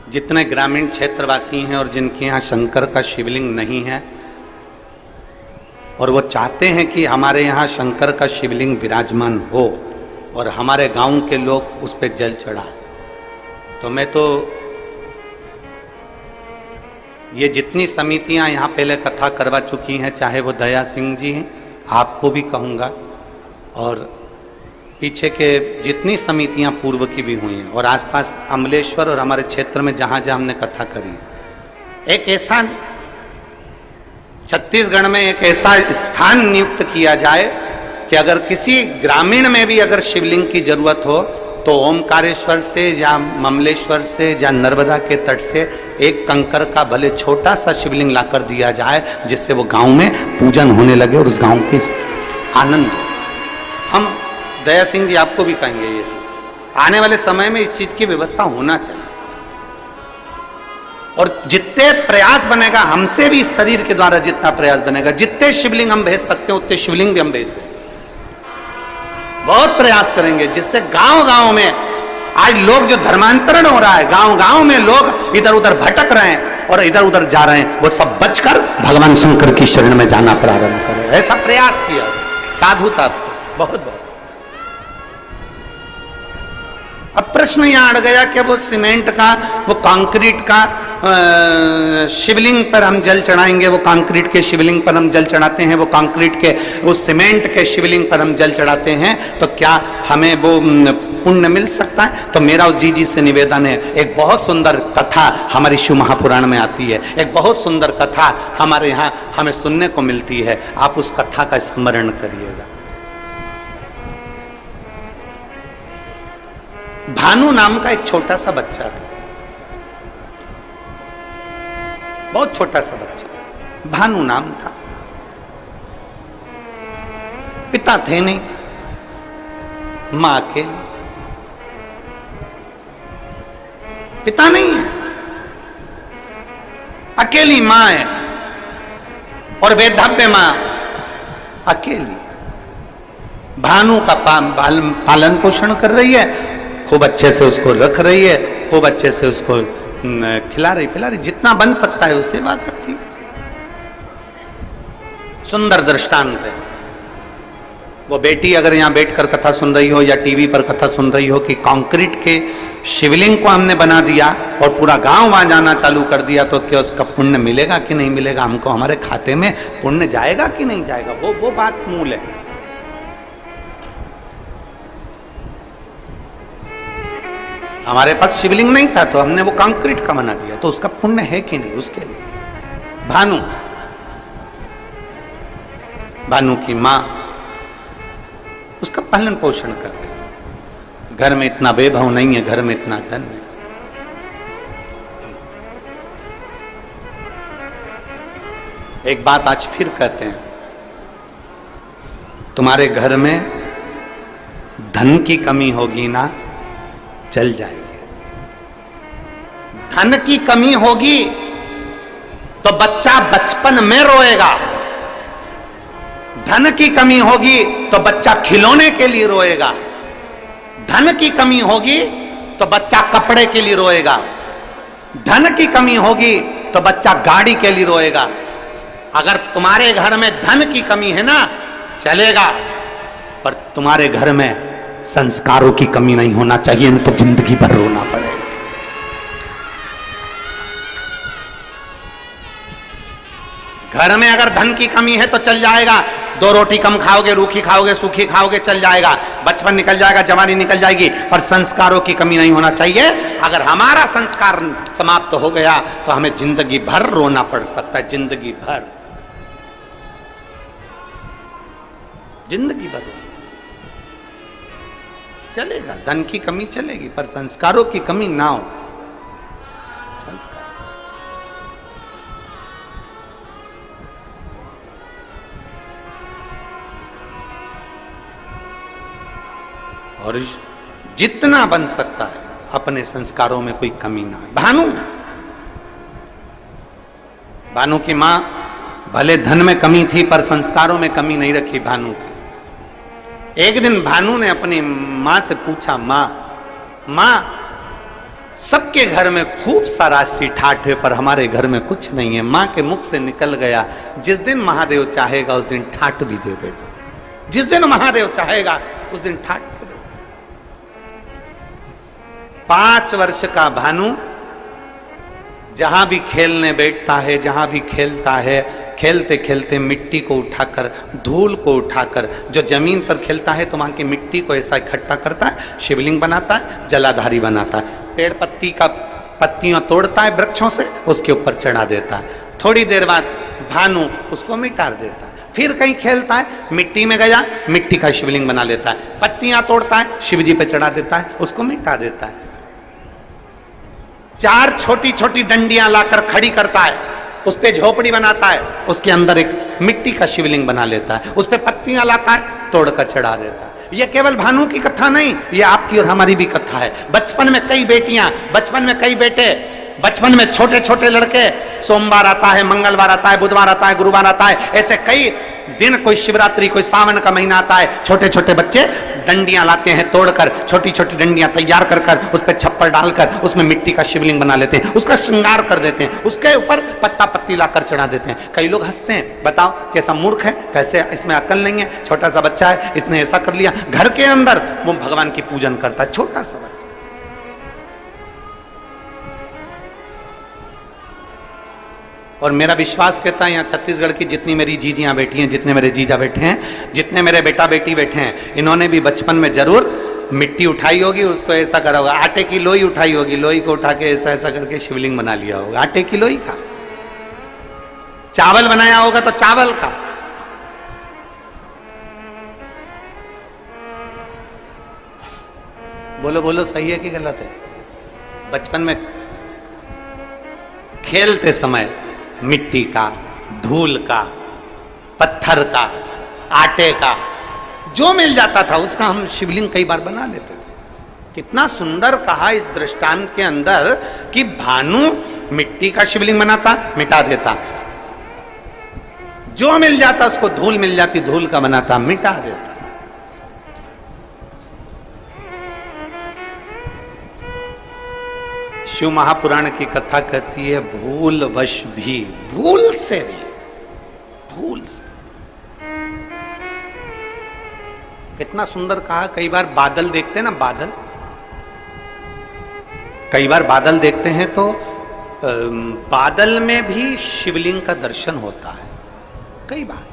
जितने ग्रामीण क्षेत्रवासी हैं और जिनके यहाँ शंकर का शिवलिंग नहीं है और वो चाहते हैं कि हमारे यहाँ शंकर का शिवलिंग विराजमान हो और हमारे गांव के लोग उस पर जल चढ़ाएं, तो मैं तो ये जितनी समितियां यहाँ पहले कथा करवा चुकी हैं, चाहे वो दया सिंह जी हैं, आपको भी कहूँगा, और पीछे के जितनी समितियां पूर्व की भी हुई हैं, और आसपास अमलेश्वर और हमारे क्षेत्र में जहाँ जहाँ हमने कथा करी है, एक ऐसा छत्तीसगढ़ में एक ऐसा स्थान नियुक्त किया जाए कि अगर किसी ग्रामीण में भी अगर शिवलिंग की जरूरत हो तो ओमकारेश्वर से या ममलेश्वर से या नर्मदा के तट से एक कंकर का भले छोटा सा शिवलिंग लाकर दिया जाए, जिससे वो गांव में पूजन होने लगे और उस गांव की आनंद। हम दया सिंह जी आपको भी कहेंगे, ये आने वाले समय में इस चीज की व्यवस्था होना चाहिए, और जितने प्रयास बनेगा हमसे भी, इस शरीर के द्वारा जितना प्रयास बनेगा, जितने शिवलिंग हम भेज सकते हैं उतने शिवलिंग भी हम भेज देंगे। बहुत प्रयास करेंगे जिससे गांव गांव में आज लोग जो धर्मांतरण हो रहा है, गांव गांव में लोग इधर उधर भटक रहे हैं और इधर उधर जा रहे हैं, वो सब बचकर भगवान शंकर की शरण में जाना प्रारंभ करें। ऐसा प्रयास किया, साधुता बहुत बहुत। अब प्रश्न यहां अड़ गया कि वो सीमेंट का, वो कंक्रीट का शिवलिंग पर हम जल चढ़ाएंगे, वो कंक्रीट के शिवलिंग पर हम जल चढ़ाते हैं, वो कंक्रीट के, उस सीमेंट के शिवलिंग पर हम जल चढ़ाते हैं, तो क्या हमें वो पुण्य मिल सकता है? तो मेरा उस जी से निवेदन है, एक बहुत सुंदर कथा हमारी शिव महापुराण में आती है, एक बहुत सुंदर कथा हमारे यहाँ हमें सुनने को मिलती है, आप उस कथा का स्मरण करिएगा। भानु नाम का एक छोटा सा बच्चा था, बहुत छोटा सा बच्चा, भानु नाम था। पिता थे नहीं, मां अकेली, पिता नहीं है, अकेली मां है, और वेधव्य मां अकेली। भानु का पालन पोषण कर रही है, खूब अच्छे से उसको रख रही है, खूब अच्छे से उसको खिला रही पिला रही, जितना बन सकता है उससे सेवा करती। सुंदर दृष्टांत है। वो बेटी अगर यहां बैठकर कथा सुन रही हो या टीवी पर कथा सुन रही हो कि कंक्रीट के शिवलिंग को हमने बना दिया और पूरा गांव वहां जाना चालू कर दिया, तो क्या उसका पुण्य मिलेगा कि नहीं मिलेगा? हमको हमारे खाते में पुण्य जाएगा कि नहीं जाएगा? वो बात मूल है। हमारे पास शिवलिंग नहीं था तो हमने वो कंक्रीट का बना दिया, तो उसका पुण्य है कि नहीं? उसके लिए भानु की मां उसका पालन पोषण कर रही है। घर में इतना वैभव नहीं है, घर में इतना धन नहीं। एक बात आज फिर कहते हैं, तुम्हारे घर में धन की कमी होगी ना, चल जाएगी। धन की कमी होगी तो बच्चा बचपन में रोएगा, धन की कमी होगी तो बच्चा खिलौने के लिए रोएगा, धन की कमी होगी तो बच्चा कपड़े के लिए रोएगा, धन की कमी होगी तो बच्चा गाड़ी के लिए रोएगा। अगर तुम्हारे घर में धन की कमी है ना, चलेगा, पर तुम्हारे घर में संस्कारों की कमी नहीं होना चाहिए, नहीं तो जिंदगी भर रोना पड़ेगा। घर में अगर धन की कमी है तो चल जाएगा, 2 रोटी कम खाओगे, रूखी खाओगे, सूखी खाओगे, चल जाएगा, बचपन निकल जाएगा, जवानी निकल जाएगी, पर संस्कारों की कमी नहीं होना चाहिए। अगर हमारा संस्कार समाप्त हो गया तो हमें जिंदगी भर रोना पड़ सकता है, जिंदगी भर, जिंदगी भर चलेगा। धन की कमी चलेगी पर संस्कारों की कमी ना हो। संस्कार और जितना बन सकता है अपने संस्कारों में कोई कमी ना है। भानु की मां भले धन में कमी थी पर संस्कारों में कमी नहीं रखी भानु की। एक दिन भानु ने अपनी मां से पूछा, मां सबके घर में खूब सारा सी ठाठ है पर हमारे घर में कुछ नहीं है। मां के मुख से निकल गया, जिस दिन महादेव चाहेगा उस दिन ठाठ भी दे देगा। जिस दिन महादेव चाहेगा उस दिन ठाठ दे देगा। 5 वर्ष का भानु जहां भी खेलने बैठता है, जहां भी खेलता है, खेलते खेलते मिट्टी को उठाकर, धूल को उठाकर, जो जमीन पर खेलता है तो वहां की मिट्टी को ऐसा इकट्ठा करता है, शिवलिंग बनाता है, जलाधारी बनाता है। पेड़ पत्ती का पत्तियां तोड़ता है वृक्षों से, उसके ऊपर चढ़ा देता है। थोड़ी देर बाद भानु उसको मिटा देता है। फिर कहीं खेलता है, मिट्टी में गया, मिट्टी का शिवलिंग बना लेता है। पत्तियां तोड़ता है, शिव जी पे चढ़ा देता है, उसको मिटा देता है। 4 छोटी छोटी डंडियां लाकर खड़ी करता है, उस पे झोपड़ी बनाता है, उसके अंदर एक मिट्टी का शिवलिंग बना लेता है, उस पे पत्तियां लाता है, तोड़कर चढ़ा देता है। ये केवल भानु की कथा नहीं, ये आपकी और हमारी भी कथा है। बचपन में कई बेटियां, बचपन में कई बेटे, बचपन में छोटे छोटे लड़के, सोमवार आता है, मंगलवार आता है, बुधवार आता है, गुरुवार आता है, ऐसे कई दिन, कोई शिवरात्रि, कोई सावन का महीना आता है, छोटे छोटे बच्चे डंडियां लाते हैं तोड़कर, छोटी छोटी डंडियां तैयार कर कर उस पर छप्पर डालकर उसमें मिट्टी का शिवलिंग बना लेते हैं, उसका श्रृंगार कर देते हैं, उसके ऊपर पत्ता पत्ती लाकर चढ़ा देते हैं। कई लोग हंसते हैं, बताओ कैसा मूर्ख है, कैसे इसमें अकल नहीं है, छोटा सा बच्चा है, इसने ऐसा कर लिया। घर के अंदर वो भगवान की पूजन करता है, छोटा सा बच्चा। और मेरा विश्वास कहता है यहाँ छत्तीसगढ़ की जितनी मेरी जीजियां बैठी हैं, जितने मेरे जीजा बैठे हैं, जितने मेरे बेटा बेटी बैठे हैं, इन्होंने भी बचपन में जरूर मिट्टी उठाई होगी, उसको ऐसा करा होगा। आटे की लोई उठाई होगी, लोई को उठा के ऐसा ऐसा करके शिवलिंग बना लिया होगा, आटे की लोई का। चावल बनाया होगा तो चावल का। बोलो बोलो, सही है कि गलत है? बचपन में खेलते समय मिट्टी का, धूल का, पत्थर का, आटे का, जो मिल जाता था उसका हम शिवलिंग कई बार बना लेते थे। कितना सुंदर कहा इस दृष्टांत के अंदर कि भानु मिट्टी का शिवलिंग बनाता, मिटा देता, जो मिल जाता उसको, धूल मिल जाती धूल का बनाता, मिटा देता। शिव महापुराण की कथा कहती है, भूल वश भी, भूल से भी, भूल से। कितना सुंदर कहा। कई बार बादल देखते हैं ना, बादल, कई बार बादल देखते हैं तो बादल में भी शिवलिंग का दर्शन होता है। कई बार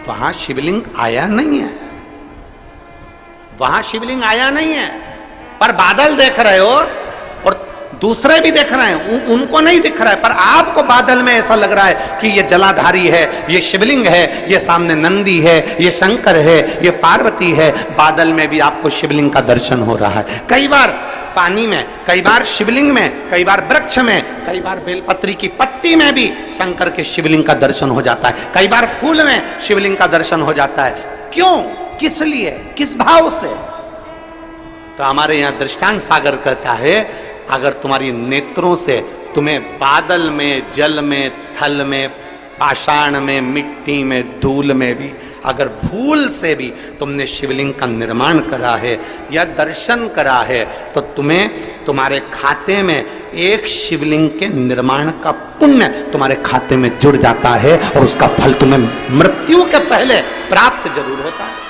वहां शिवलिंग आया नहीं है, वहां शिवलिंग आया नहीं है, पर बादल देख रहे हो और दूसरे भी देख रहे हैं, उनको नहीं दिख रहा है, पर आपको बादल में ऐसा लग रहा है कि ये जलाधारी है, ये शिवलिंग है, ये सामने नंदी है, ये शंकर है, ये पार्वती है। बादल में भी आपको शिवलिंग का दर्शन हो रहा है। कई बार पानी में, कई बार शिवलिंग में, कई बार वृक्ष में, कई बार बेलपत्री की पत्ती में भी शंकर के शिवलिंग का दर्शन हो जाता है। कई बार फूल में शिवलिंग का दर्शन हो जाता है। क्यों, किस लिए, किस भाव से? तो हमारे यहां दृष्टांत सागर कहता है, अगर तुम्हारी नेत्रों से तुम्हें बादल में, जल में, थल में, पाषाण में, मिट्टी में, धूल में भी अगर भूल से भी तुमने शिवलिंग का निर्माण करा है या दर्शन करा है, तो तुम्हें तुम्हारे खाते में एक शिवलिंग के निर्माण का पुण्य तुम्हारे खाते में जुड़ जाता है और उसका फल तुम्हें मृत्यु के पहले प्राप्त जरूर होता है।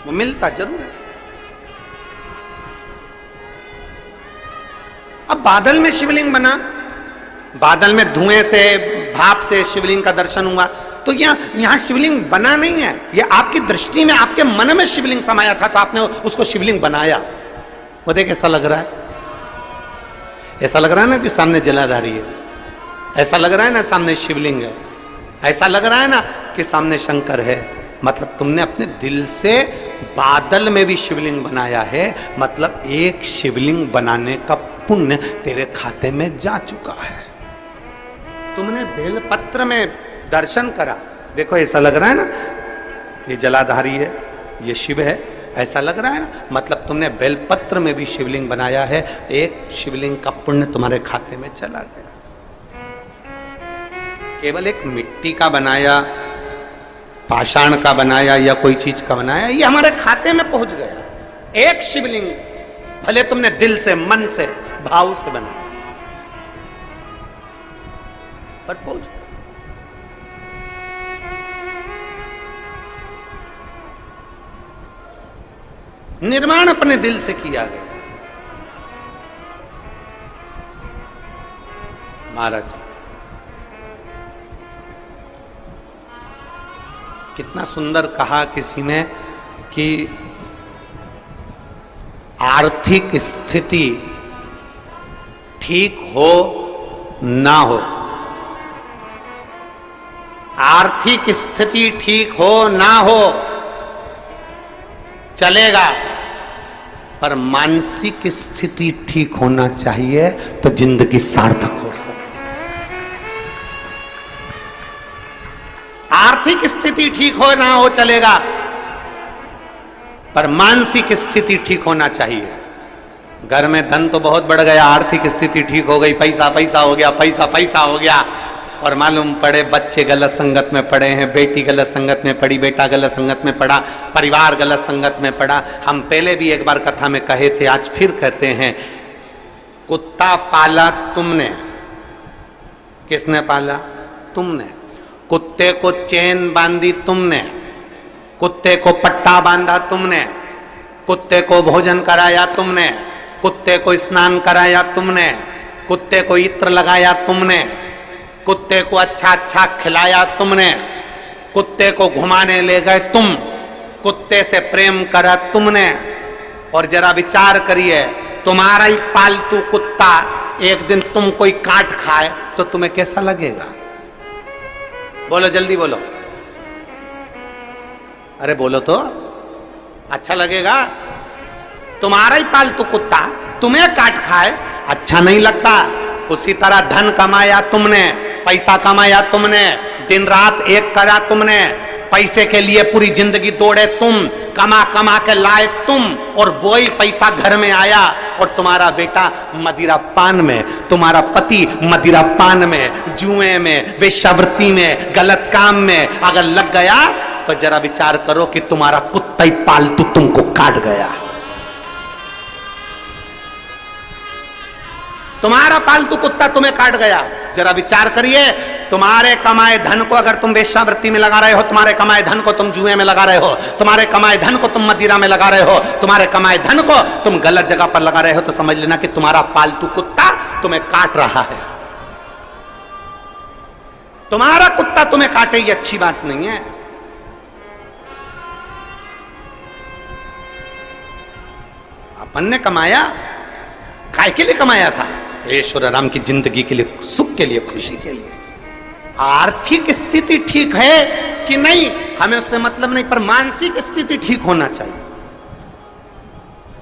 वो मिलता जरूर है। अब बादल में शिवलिंग बना, बादल में धुएं से, भाप से शिवलिंग का दर्शन हुआ, तो यहां शिवलिंग बना नहीं है, यह आपकी दृष्टि में, आपके मन में शिवलिंग समाया था, तो आपने उसको शिवलिंग बनाया। वो देख कैसा लग रहा है, ऐसा लग रहा है ना कि सामने जलाधारी है, ऐसा लग रहा है ना सामने शिवलिंग है, ऐसा लग रहा है ना कि सामने शंकर है। मतलब तुमने अपने दिल से बादल में भी शिवलिंग बनाया है, मतलब एक शिवलिंग बनाने का पुण्य तेरे खाते में जा चुका है। तुमने बेलपत्र में दर्शन करा, देखो ऐसा लग रहा है ना, ये जलाधारी है, ये शिव है, ऐसा लग रहा है ना, मतलब तुमने बेलपत्र में भी शिवलिंग बनाया है, एक शिवलिंग का पुण्य तुम्हारे खाते में चला गया। केवल एक मिट्टी का बनाया, पाषाण का बनाया या कोई चीज का बनाया, ये हमारे खाते में पहुंच गया। एक शिवलिंग भले तुमने दिल से, मन से, भाव से बनाया, पर पहुंच गया। निर्माण अपने दिल से किया गया। महाराज कितना सुंदर कहा किसी ने कि आर्थिक स्थिति ठीक हो ना हो, आर्थिक स्थिति ठीक हो ना हो चलेगा, पर मानसिक स्थिति ठीक होना चाहिए तो जिंदगी सार्थक हो सकती। आर्थिक स्थिति ठीक हो ना हो चलेगा, पर मानसिक स्थिति ठीक होना चाहिए। घर में धन तो बहुत बढ़ गया, आर्थिक स्थिति ठीक हो गई, पैसा पैसा हो गया, पैसा पैसा हो गया, और मालूम पड़े बच्चे गलत संगत में पड़े हैं, बेटी गलत संगत में पड़ी, बेटा गलत संगत में पड़ा, परिवार गलत संगत में पड़ा। हम पहले भी एक बार कथा में कहे थे, आज फिर कहते हैं, कुत्ता पाला तुमने, किसने पाला? तुमने। कुत्ते को चेन बांधी तुमने, कुत्ते को पट्टा बांधा तुमने, कुत्ते को भोजन कराया तुमने, कुत्ते को स्नान कराया तुमने, कुत्ते को इत्र लगाया तुमने, कुत्ते को अच्छा अच्छा खिलाया तुमने, कुत्ते को घुमाने ले गए तुम, कुत्ते से प्रेम करा तुमने। और जरा विचार करिए, तुम्हारा ही पालतू कुत्ता एक दिन तुम कोई काट खाए तो तुम्हें कैसा लगेगा? बोलो, जल्दी बोलो, अरे बोलो तो, अच्छा लगेगा? तुम्हारा ही पालतू कुत्ता तुम्हें काट खाए, अच्छा नहीं लगता। उसी तरह धन कमाया तुमने, पैसा कमाया तुमने, दिन रात एक करा तुमने, पैसे के लिए पूरी जिंदगी दौड़े तुम, कमा कमा के लाए तुम, और वही पैसा घर में आया और तुम्हारा बेटा मदिरा पान में, तुम्हारा पति मदिरा पान में, जुए में, वेश्यावृत्ति में, गलत काम में अगर लग गया तो जरा विचार करो कि तुम्हारा कुत्ता ही पालतू तुमको काट गया। तुम्हारा पालतू कुत्ता तुम्हें काट गया। जरा विचार करिए, तुम्हारे कमाए धन को अगर तुम वेश्यावृत्ति में लगा रहे हो, तुम्हारे कमाए धन को तुम जुए में लगा रहे हो, तुम्हारे कमाए धन को तुम मदिरा में लगा रहे हो, तुम्हारे कमाए धन को तुम गलत जगह पर लगा रहे हो, तो समझ लेना कि तुम्हारा पालतू कुत्ता तुम्हें काट रहा है। तुम्हारा कुत्ता तुम्हें काटे ये अच्छी बात नहीं है। अपन ने कमाया, काय के लिए कमाया था? ईश्वर राम की जिंदगी के लिए, सुख के लिए, खुशी के लिए। आर्थिक स्थिति ठीक है कि नहीं हमें उससे मतलब नहीं, पर मानसिक स्थिति ठीक होना चाहिए।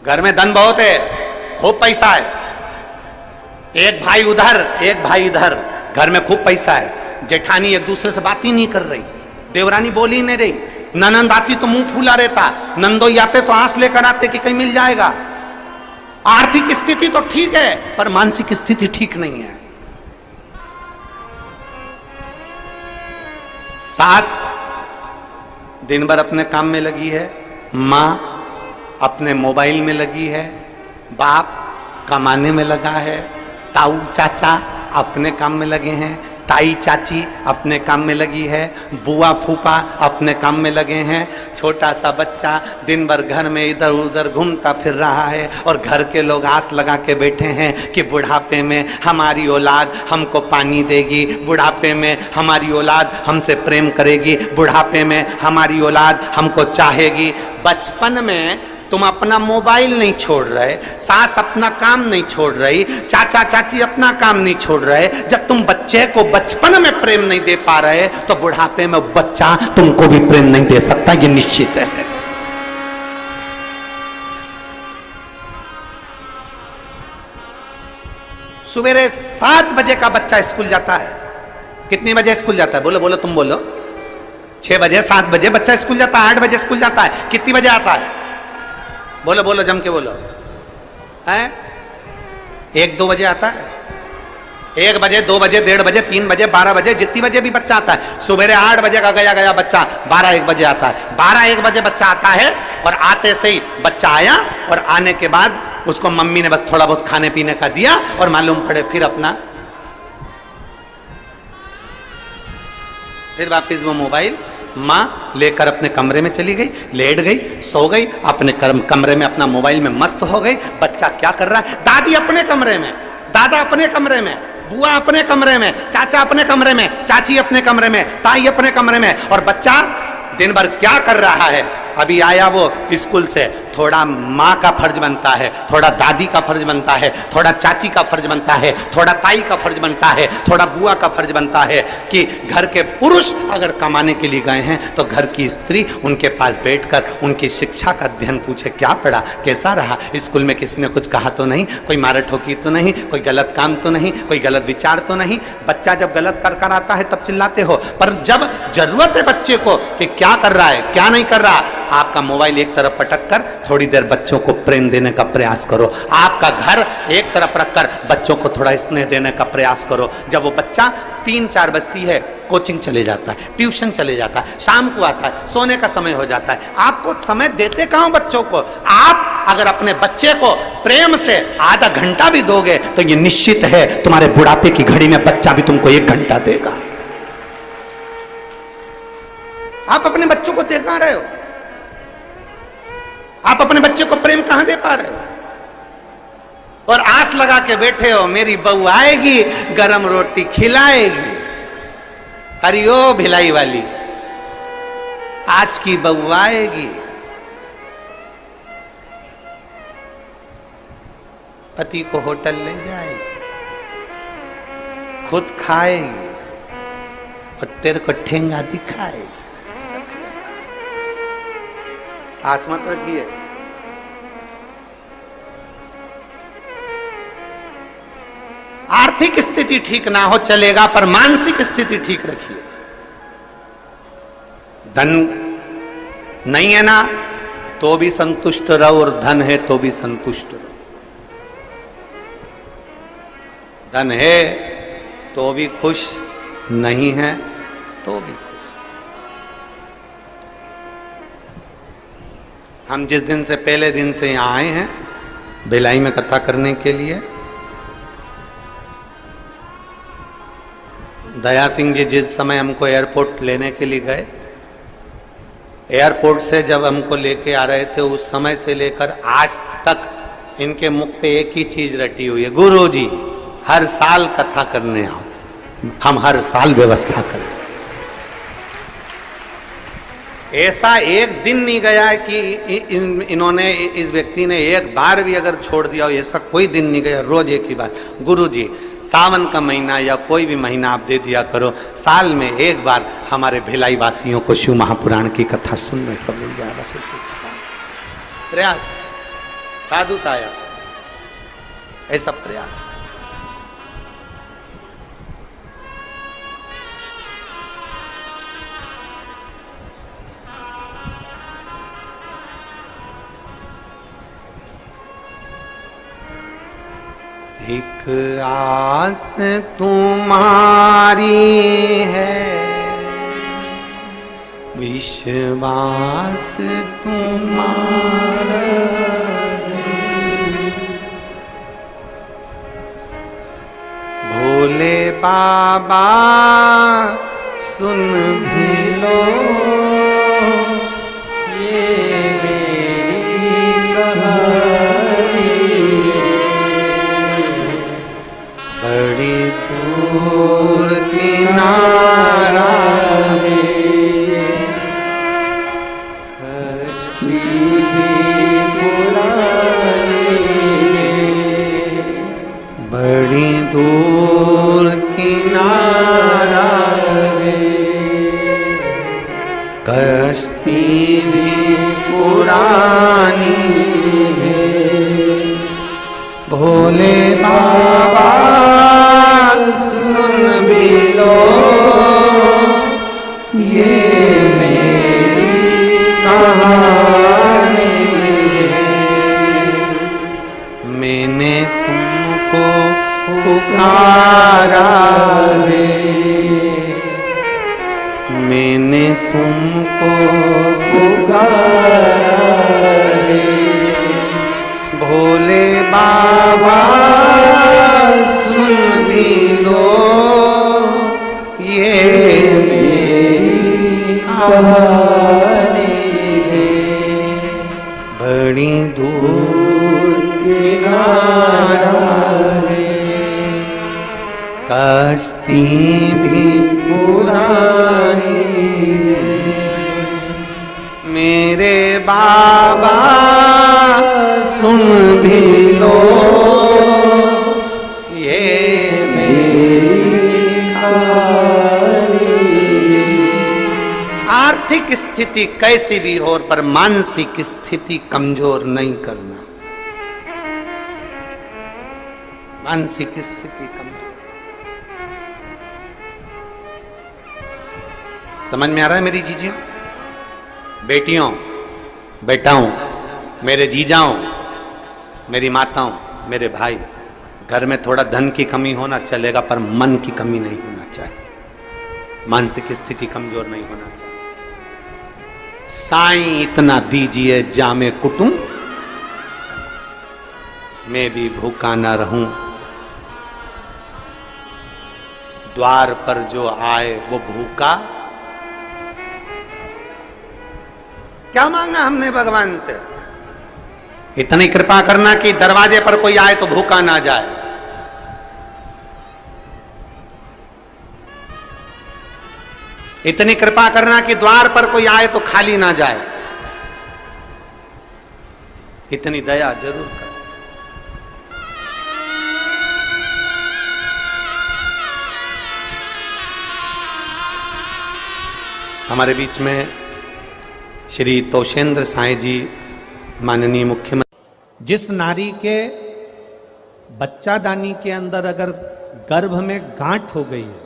घर में धन बहुत है, खूब पैसा है, एक भाई उधर एक भाई इधर, घर में खूब पैसा है, जेठानी एक दूसरे से बात ही नहीं कर रही, देवरानी बोल ही नहीं रही, ननंद आती तो मुंह फूला रहता, नंदोई आते तो आंस लेकर आते कि कहीं मिल जाएगा। आर्थिक स्थिति तो ठीक है, पर मानसिक स्थिति ठीक नहीं है। सास दिन भर अपने काम में लगी है, मां अपने मोबाइल में लगी है, बाप कमाने में लगा है, ताऊ चाचा अपने काम में लगे हैं, ताई चाची अपने काम में लगी है, बुआ फूफा अपने काम में लगे हैं, छोटा सा बच्चा दिन भर घर में इधर उधर घूमता फिर रहा है, और घर के लोग आस लगा के बैठे हैं कि बुढ़ापे में हमारी औलाद हमको पानी देगी, बुढ़ापे में हमारी औलाद हमसे प्रेम करेगी, बुढ़ापे में हमारी औलाद हमको चाहेगी। बचपन में तुम अपना मोबाइल नहीं छोड़ रहे, सास अपना काम नहीं छोड़ रही, चाचा चाची अपना काम नहीं छोड़ रहे। जब तुम बच्चे को बचपन में प्रेम नहीं दे पा रहे तो बुढ़ापे में बच्चा तुमको भी प्रेम नहीं दे सकता, ये निश्चित है। सुबेरे 7 बजे का बच्चा स्कूल जाता है, कितनी बजे स्कूल जाता है? बोलो बोलो, तुम बोलो। 6 बजे, 7 बजे बच्चा स्कूल जाता है, 8 बजे स्कूल जाता है। कितनी बजे आता है? बोलो बोलो, जम के बोलो। है 1-2 बजे आता है। 1 बजे, 2 बजे, 1:30 बजे, 3 बजे, 12 बजे, जितनी बजे भी बच्चा आता है। सुबह 8 बजे का गया बच्चा 12-1 बजे आता है। 12-1 बजे बच्चा आता है और आते से ही बच्चा आया और आने के बाद उसको मम्मी ने बस थोड़ा बहुत खाने पीने का दिया और मालूम पड़े फिर वापिस वो मोबाइल माँ लेकर अपने कमरे में चली गई, लेट गई, सो गई, अपने कमरे में अपना मोबाइल में मस्त हो गई। बच्चा क्या कर रहा है? दादी अपने कमरे में, दादा अपने कमरे में, बुआ अपने कमरे में, चाचा अपने कमरे में, चाची अपने कमरे में, ताई अपने कमरे में, और बच्चा दिन भर क्या कर रहा है? अभी आया वो स्कूल से, थोड़ा माँ का फर्ज बनता है, थोड़ा दादी का फर्ज बनता है, थोड़ा चाची का फर्ज बनता है, थोड़ा ताई का फर्ज बनता है, थोड़ा बुआ का फर्ज बनता है कि घर के पुरुष अगर कमाने के लिए गए हैं तो घर की स्त्री उनके पास बैठकर उनकी शिक्षा का अध्ययन पूछे, क्या पढ़ा, कैसा रहा, स्कूल में किसी ने कुछ कहा तो नहीं, कोई मार ठोकी तो नहीं, कोई गलत काम तो नहीं, कोई गलत विचार तो नहीं। बच्चा जब गलत कर आता है तब चिल्लाते हो, पर जब जरूरत है बच्चे को कि क्या कर रहा है क्या नहीं कर रहा, आपका मोबाइल एक तरफ पटक कर थोड़ी देर बच्चों को प्रेम देने का प्रयास करो। आपका घर एक तरफ रखकर बच्चों को थोड़ा स्नेह देने का प्रयास करो। जब वो बच्चा 3-4 बजती है, कोचिंग चले जाता है, ट्यूशन चले जाता है, शाम को आता है, सोने का समय हो जाता है, आपको समय देते कहां बच्चों को? आप अगर अपने बच्चे को प्रेम से आधा घंटा भी दोगे तो ये निश्चित है तुम्हारे बुढ़ापे की घड़ी में बच्चा भी तुमको 1 घंटा देगा। आप अपने बच्चों को दे कहां रहे हो? आप अपने बच्चे को प्रेम कहां दे पा रहे हो? और आस लगा के बैठे हो मेरी बहू आएगी, गरम रोटी खिलाएगी। अरे ओ भिलाई वाली, आज की बहू आएगी, पति को होटल ले जाएगी, खुद खाएगी और तेरे को ठेंगा दिखाएगी। आस मत रखिए। आर्थिक स्थिति ठीक ना हो चलेगा, पर मानसिक स्थिति ठीक रखिए। धन नहीं है ना तो भी संतुष्ट रहो, और धन है तो भी संतुष्ट रहो। धन है तो भी खुश, नहीं है तो भी खुश। हम जिस दिन से पहले दिन से यहाँ आए हैं भिलाई में कथा करने के लिए, दया सिंह जी जिस समय हमको एयरपोर्ट लेने के लिए गए, एयरपोर्ट से जब हमको लेके आ रहे थे उस समय से लेकर आज तक इनके मुख पे एक ही चीज रटी हुई है, गुरुजी हर साल कथा करने आओ, हम हर साल व्यवस्था करें। ऐसा एक दिन नहीं गया है कि इन्होंने, इस व्यक्ति ने एक बार भी अगर छोड़ दिया हो, ऐसा कोई दिन नहीं गया। रोज एक ही बात, गुरुजी सावन का महीना या कोई भी महीना आप दे दिया करो, साल में एक बार हमारे भिलाई वासियों को शिव महापुराण की कथा सुनने को मिल जाए। बस प्रयास साधुता आया, ऐसा प्रयास। एक आस तुम्हारी है, विश्वास तुम्हारा, भोले बाबा सुन भी लो ये मेरी कहानी, बड़ी दूर किनारा कश्ती भी पुरानी, बड़ी दूर किनारा कश्ती भी पुरानी, भोले बाबा सुन भी लो पुकारा है। भोले बाबा सुन भी लो ये मेरी कहानी है। बड़ी दूर किनारा है कश्ती भी पुरानी मेरे बाबा सुन भी लो ये मेरी कहानी। आर्थिक स्थिति कैसी भी हो पर मानसिक स्थिति कमजोर नहीं करना। मानसिक स्थिति कमजोर। समझ में आ रहा है मेरी जीजियों, बेटियों, बेटाओं, मेरे जीजाओं, मेरी माताओं, मेरे भाई? घर में थोड़ा धन की कमी होना चलेगा पर मन की कमी नहीं होना चाहिए। मानसिक स्थिति कमजोर नहीं होना चाहिए। साईं इतना दीजिए जामे कुटुम मैं भी भूखा ना रहूं। द्वार पर जो आए वो भूखा। क्या मांगा हमने भगवान से? इतनी कृपा करना कि दरवाजे पर कोई आए तो भूखा ना जाए। इतनी कृपा करना कि द्वार पर कोई आए तो खाली ना जाए। इतनी दया जरूर कर। हमारे बीच में श्री तोषेंद्र साईं जी माननीय मुख्यमंत्री। जिस नारी के बच्चादानी के अंदर अगर गर्भ में गांठ हो गई है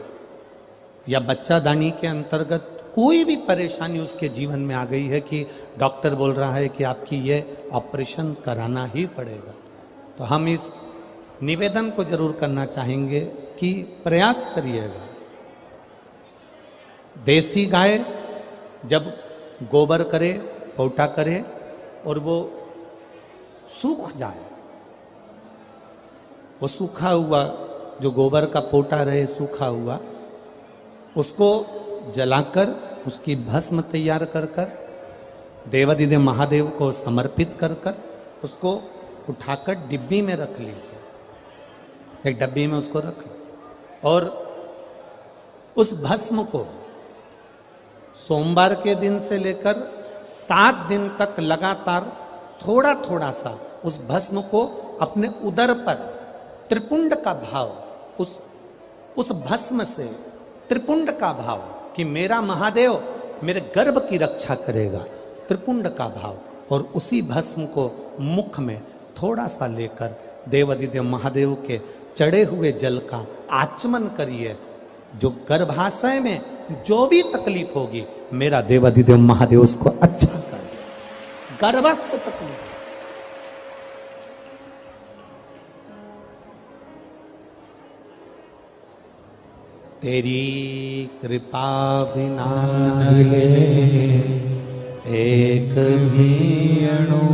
या बच्चादानी के अंतर्गत कोई भी परेशानी उसके जीवन में आ गई है कि डॉक्टर बोल रहा है कि आपकी ये ऑपरेशन कराना ही पड़ेगा, तो हम इस निवेदन को जरूर करना चाहेंगे कि प्रयास करिएगा। देसी गाय जब गोबर करे, पोटा करे और वो सूख जाए, वो सूखा हुआ जो गोबर का पोटा रहे सूखा हुआ, उसको जलाकर उसकी भस्म तैयार कर कर देवादिदेव महादेव को समर्पित कर कर उसको उठाकर डिब्बी में रख लीजिए। एक डब्बी में उसको रख लो और उस भस्म को सोमवार के दिन से लेकर 7 दिन तक लगातार थोड़ा थोड़ा सा उस भस्म को अपने उदर पर त्रिपुंड का भाव, उस भस्म से त्रिपुंड का भाव कि मेरा महादेव मेरे गर्भ की रक्षा करेगा, त्रिपुंड का भाव, और उसी भस्म को मुख में थोड़ा सा लेकर देवादिदेव महादेव के चढ़े हुए जल का आचमन करिए। जो गर्भाशय में जो भी तकलीफ होगी मेरा देवादिदेव महादेव उसको अच्छा कर दे। गर्भस्थ तकलीफ तेरी कृपा बिना न हिले एक भी अणु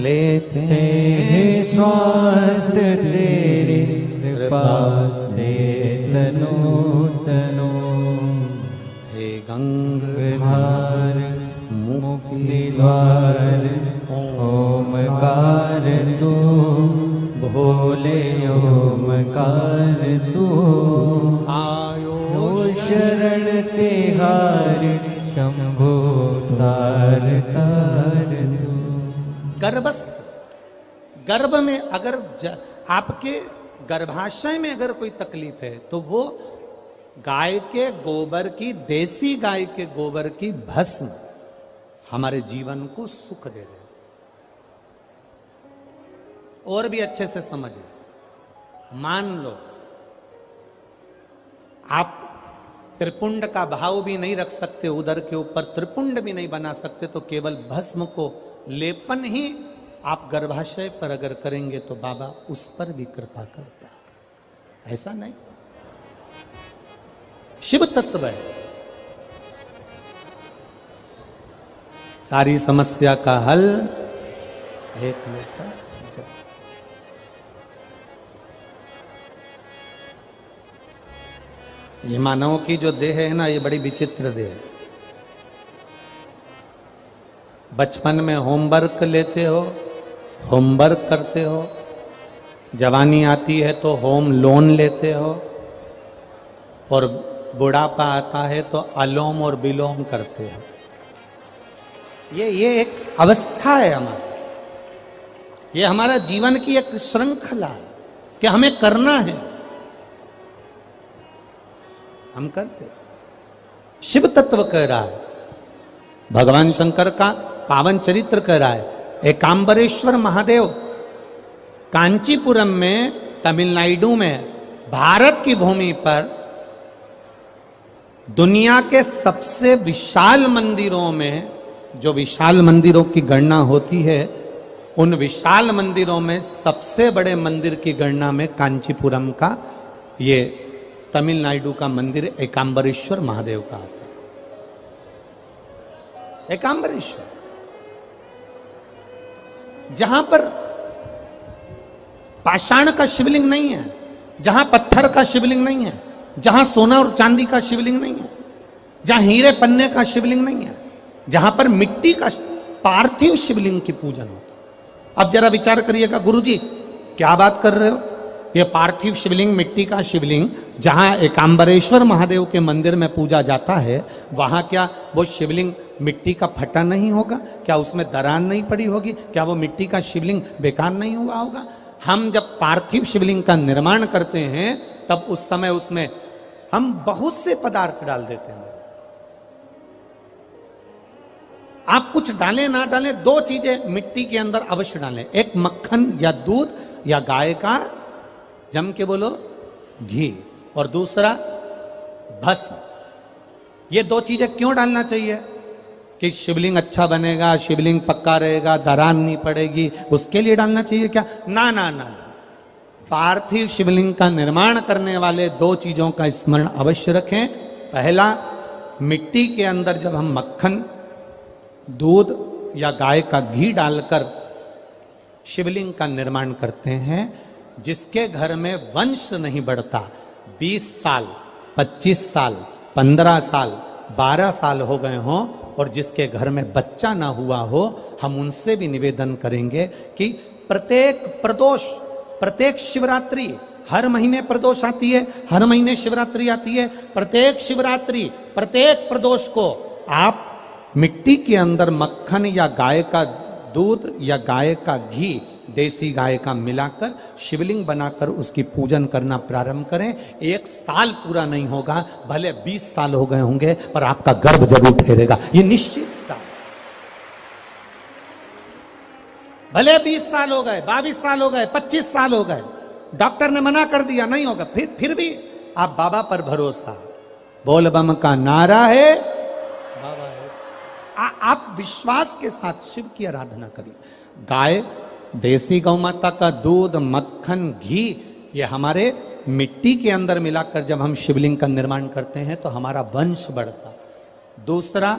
लेते हैं श्वास तेरी कृपा से तनो तनो। हे गंगाधर मुक्ति द्वार ओमकार तू, भोले ओमकार तू। आयो शरण तिहार शंभो तार तार तू। गर्भस्थ, गर्भ में अगर आपके गर्भाशय में अगर कोई तकलीफ है तो वो गाय के गोबर की, देसी गाय के गोबर की भस्म हमारे जीवन को सुख दे रहे। और भी अच्छे से समझ लो, मान लो आप त्रिपुंड का भाव भी नहीं रख सकते, उदर के ऊपर त्रिपुंड भी नहीं बना सकते, तो केवल भस्म को लेपन ही आप गर्भाशय पर अगर करेंगे तो बाबा उस पर भी कृपा करता है। ऐसा नहीं, शिव तत्व है। सारी समस्या का हल एक लोटा जल। ये मानव की जो देह है ना, ये बड़ी विचित्र देह है। बचपन में होमवर्क लेते हो, होमवर्क करते हो, जवानी आती है तो होम लोन लेते हो, और बुढ़ापा आता है तो अलोम और विलोम करते हो। ये एक अवस्था है हमारी, ये हमारा जीवन की एक श्रृंखला है कि हमें करना है, हम करते। शिव तत्व कह रहा है, भगवान शंकर का पावन चरित्र कह रहा है। एकांबरेश्वर महादेव कांचीपुरम में, तमिलनाडु में, भारत की भूमि पर दुनिया के सबसे विशाल मंदिरों में, जो विशाल मंदिरों की गणना होती है, उन विशाल मंदिरों में सबसे बड़े मंदिर की गणना में कांचीपुरम का, ये तमिलनाडु का मंदिर एकांबरेश्वर महादेव का आता है। एकांबरेश्वर, जहां पर पाषाण का शिवलिंग नहीं है, जहां पत्थर का शिवलिंग नहीं है, जहां सोना और चांदी का शिवलिंग नहीं है, जहां हीरे पन्ने का शिवलिंग नहीं है, जहां पर मिट्टी का पार्थिव शिवलिंग की पूजन होता। अब जरा विचार करिएगा, गुरुजी क्या बात कर रहे हो? ये पार्थिव शिवलिंग, मिट्टी का शिवलिंग, जहां एकांबरेश्वर महादेव के मंदिर में पूजा जाता है, वहां क्या वो शिवलिंग मिट्टी का फटा नहीं होगा? क्या उसमें दरार नहीं पड़ी होगी? क्या वो मिट्टी का शिवलिंग बेकार नहीं हुआ होगा? हम जब पार्थिव शिवलिंग का निर्माण करते हैं, तब उस समय उसमें हम बहुत से पदार्थ डाल देते हैं। आप कुछ डालें ना डालें, दो चीजें मिट्टी के अंदर अवश्य डालें। एक मक्खन या दूध या गाय का, जम के बोलो, घी, और दूसरा भस्म। ये दो चीजें क्यों डालना चाहिए? कि शिवलिंग अच्छा बनेगा, शिवलिंग पक्का रहेगा, दरार नहीं पड़ेगी, उसके लिए डालना चाहिए क्या? ना ना ना, पार्थिव शिवलिंग का निर्माण करने वाले दो चीजों का स्मरण अवश्य रखें। पहला, मिट्टी के अंदर जब हम मक्खन, दूध या गाय का घी डालकर शिवलिंग का निर्माण करते हैं, जिसके घर में वंश नहीं बढ़ता, 20 साल, 25 साल, 15 साल, 12 साल हो गए हों, और जिसके घर में बच्चा ना हुआ हो, हम उनसे भी निवेदन करेंगे कि प्रत्येक प्रदोष, प्रत्येक शिवरात्रि, हर महीने प्रदोष आती है, हर महीने शिवरात्रि आती है, प्रत्येक शिवरात्रि, प्रत्येक प्रदोष को आप मिट्टी के अंदर मक्खन या गाय का दूध या गाय का घी, देसी गाय का मिलाकर शिवलिंग बनाकर उसकी पूजन करना प्रारंभ करें। 1 साल पूरा नहीं होगा, भले 20 साल हो गए होंगे, पर आपका गर्भ जरूर ठहरेगा, ये निश्चित था। भले 20 साल हो गए, 22 साल हो गए, 25 साल हो गए, डॉक्टर ने मना कर दिया नहीं होगा, फिर भी आप बाबा पर भरोसा, बोल बम का नारा है, बाबा है। आप विश्वास के साथ शिव की आराधना करिए। गाय, देसी गौ माता का दूध, मक्खन, घी, ये हमारे मिट्टी के अंदर मिलाकर जब हम शिवलिंग का निर्माण करते हैं तो हमारा वंश बढ़ता। दूसरा,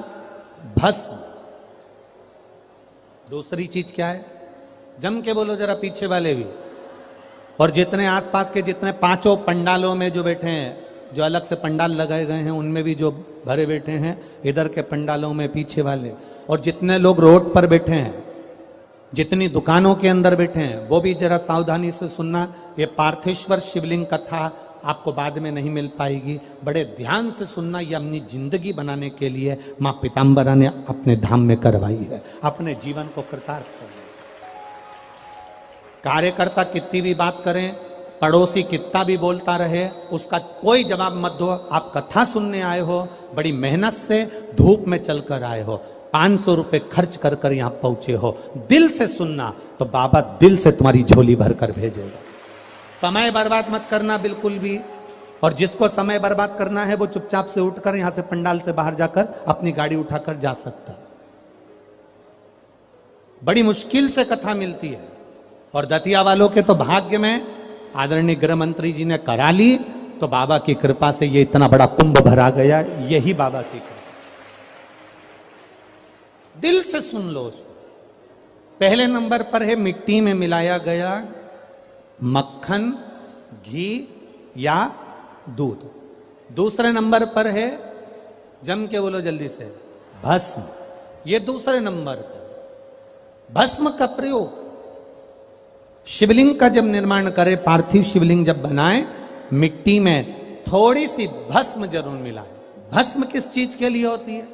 भस्म। दूसरी चीज क्या है? जम के बोलो जरा, पीछे वाले भी, और जितने आसपास के जितने 5 पंडालों में जो बैठे हैं, जो अलग से पंडाल लगाए गए हैं, उनमें भी जो भरे बैठे हैं, इधर के पंडालों में पीछे वाले, और जितने लोग रोड पर बैठे हैं, जितनी दुकानों के अंदर बैठे हैं, वो भी जरा सावधानी से सुनना। ये पार्थेश्वर शिवलिंग कथा आपको बाद में नहीं मिल पाएगी, बड़े ध्यान से सुनना। ये अपनी जिंदगी बनाने के लिए मां पीताम्बरा ने अपने धाम में करवाई है, अपने जीवन को कृतार्थ करना। कार्यकर्ता कितनी भी बात करें, पड़ोसी कितना भी बोलता रहे, उसका कोई जवाब मत दो। आप कथा सुनने आए हो, बड़ी मेहनत से धूप में चलकर आए हो, 500 रुपए खर्च कर कर यहां पहुंचे हो, दिल से सुनना तो बाबा दिल से तुम्हारी झोली भर कर भेजेगा। समय बर्बाद मत करना बिल्कुल भी, और जिसको समय बर्बाद करना है वो चुपचाप से उठकर यहां से पंडाल से बाहर जाकर अपनी गाड़ी उठाकर जा सकता। बड़ी मुश्किल से कथा मिलती है, और दतिया वालों के तो भाग्य में आदरणीय गृह मंत्री जी ने करा ली, तो बाबा की कृपा से ये इतना बड़ा कुंभ भरा गया, यही बाबा की कृपा। दिल से सुन लो उसको। पहले नंबर पर है मिट्टी में मिलाया गया मक्खन, घी या दूध। दूसरे नंबर पर है, जम के बोलो जल्दी से, भस्म। ये दूसरे नंबर पर भस्म का प्रयोग। शिवलिंग का जब निर्माण करे, पार्थिव शिवलिंग जब बनाए, मिट्टी में थोड़ी सी भस्म जरूर मिलाए। भस्म किस चीज के लिए होती है?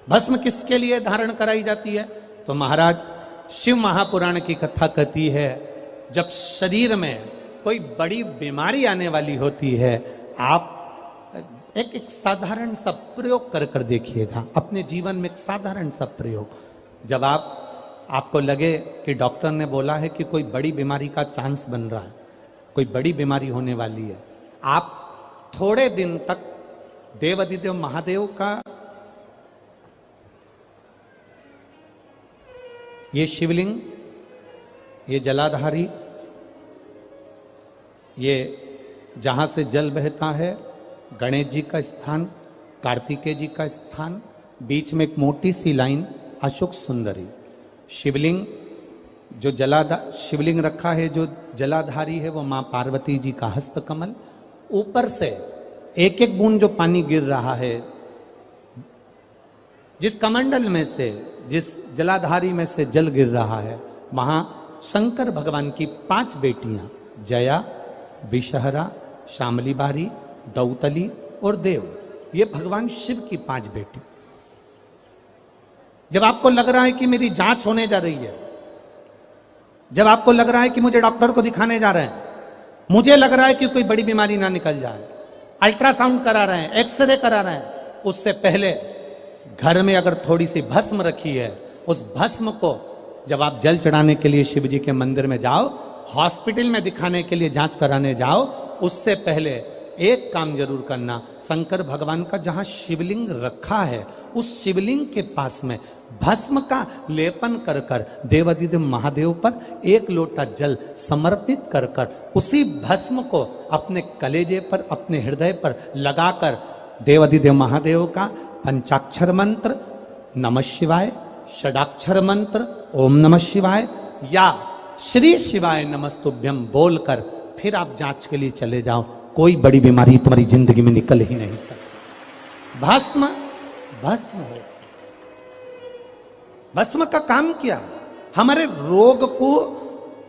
भस्म किसके लिए धारण कराई जाती है? तो महाराज, शिव महापुराण की कथा कहती है, जब शरीर में कोई बड़ी बीमारी आने वाली होती है, आप एक साधारण सा प्रयोग कर कर देखिएगा अपने जीवन में। एक साधारण सा प्रयोग, जब आपको लगे कि डॉक्टर ने बोला है कि कोई बड़ी बीमारी का चांस बन रहा है, कोई बड़ी बीमारी होने वाली है, आप थोड़े दिन तक देवाधिदेव महादेव का ये शिवलिंग, ये जलाधारी, ये जहां से जल बहता है, गणेश जी का स्थान, कार्तिकेय जी का स्थान, बीच में एक मोटी सी लाइन अशोक सुंदरी, शिवलिंग जो शिवलिंग रखा है, जो जलाधारी है वो मां पार्वती जी का हस्तकमल, ऊपर से एक एक बूंद जो पानी गिर रहा है, जिस कमंडल में से, जिस जलाधारी में से जल गिर रहा है, वहां शंकर भगवान की 5 बेटियां, जया, विषहरा, शामली बारी, दौतली और देव, ये भगवान शिव की 5 बेटी। जब आपको लग रहा है कि मेरी जांच होने जा रही है, जब आपको लग रहा है कि मुझे डॉक्टर को दिखाने जा रहे हैं, मुझे लग रहा है कि कोई बड़ी बीमारी ना निकल जाए, अल्ट्रासाउंड करा रहे हैं, एक्सरे करा रहे हैं, उससे पहले घर में अगर थोड़ी सी भस्म रखी है, उस भस्म को जब आप जल चढ़ाने के लिए शिव जी के मंदिर में जाओ, हॉस्पिटल में दिखाने के लिए जांच कराने जाओ, उससे पहले एक काम जरूर करना, शंकर भगवान का जहां शिवलिंग रखा है, उस शिवलिंग के पास में भस्म का लेपन कर कर देवाधिदेव महादेव पर 1 लोटा जल समर्पित कर कर उसी भस्म को अपने कलेजे पर, अपने हृदय पर लगाकर देवाधिदेव महादेव का पंचाक्षर मंत्र नमः शिवाय, षडाक्षर मंत्र ओम नमः शिवाय या श्री शिवाय नमस्तुभ्यम बोलकर फिर आप जांच के लिए चले जाओ। कोई बड़ी बीमारी तुम्हारी जिंदगी में निकल ही नहीं सकती। भस्म भस्म हो। भस्म का काम क्या? हमारे रोग को,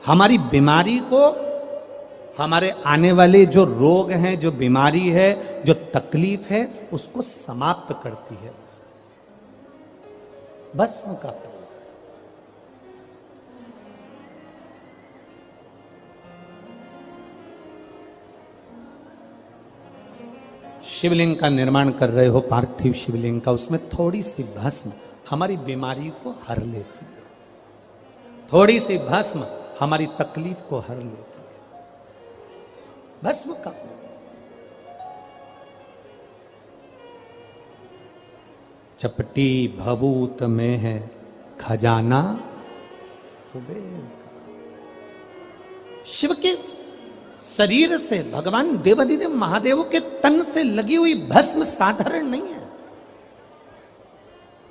हमारी बीमारी को, हमारे आने वाले जो रोग हैं, जो बीमारी है, जो तकलीफ है, उसको समाप्त करती है भस्म का प्रयोग। शिवलिंग का निर्माण कर रहे हो, पार्थिव शिवलिंग का, उसमें थोड़ी सी भस्म हमारी बीमारी को हर लेती है, थोड़ी सी भस्म हमारी तकलीफ को हर लेती है। भस्म का प्रयोग। चपटी भभूत में है खजाना कुबेर का। शिव के शरीर से, भगवान देवाधिदेव महादेव के तन से लगी हुई भस्म साधारण नहीं है।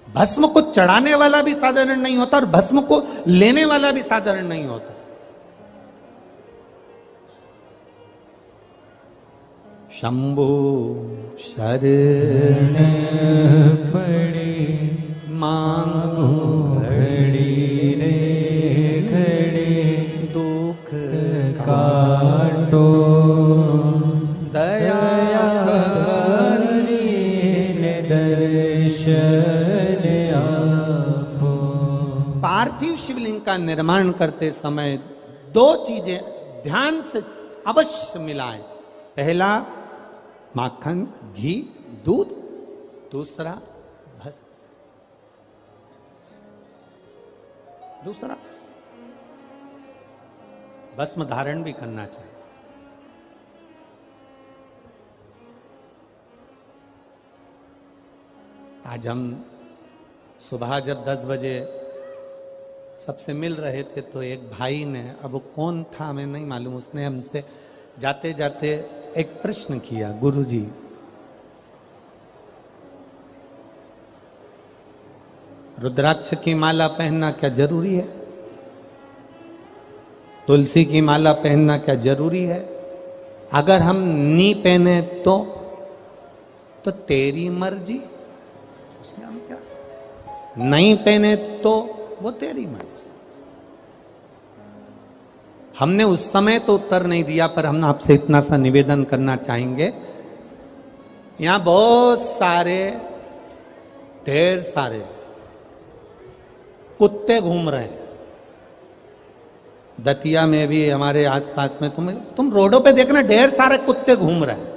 भस्म को चढ़ाने वाला भी साधारण नहीं होता और भस्म को लेने वाला भी साधारण नहीं होता। शंभु शरण पड़े मांगो घड़ी रे घड़ी दुख काटो दया दर्शन आपो। पार्थिव शिवलिंग का निर्माण करते समय 2 चीजें ध्यान से अवश्य मिलाएं। पहला माखन, घी, दूध, दूसरा भस्म, दूसरा भस्म धारण भी करना चाहिए। आज हम सुबह जब 10 बजे सबसे मिल रहे थे तो एक भाई ने, अब वो कौन था हमें नहीं मालूम, उसने हमसे जाते जाते एक प्रश्न किया, गुरुजी रुद्राक्ष की माला पहनना क्या जरूरी है? तुलसी की माला पहनना क्या जरूरी है? अगर हम नहीं पहने तो तेरी मर्जी, उसमें हम क्या? नहीं पहने तो वो तेरी मर्जी। हमने उस समय तो उत्तर नहीं दिया, पर हम आपसे इतना सा निवेदन करना चाहेंगे, यहां बहुत सारे, ढेर सारे कुत्ते घूम रहे हैं। दतिया में भी, हमारे आसपास में, तुम रोडों पे देखना, ढेर सारे कुत्ते घूम रहे हैं।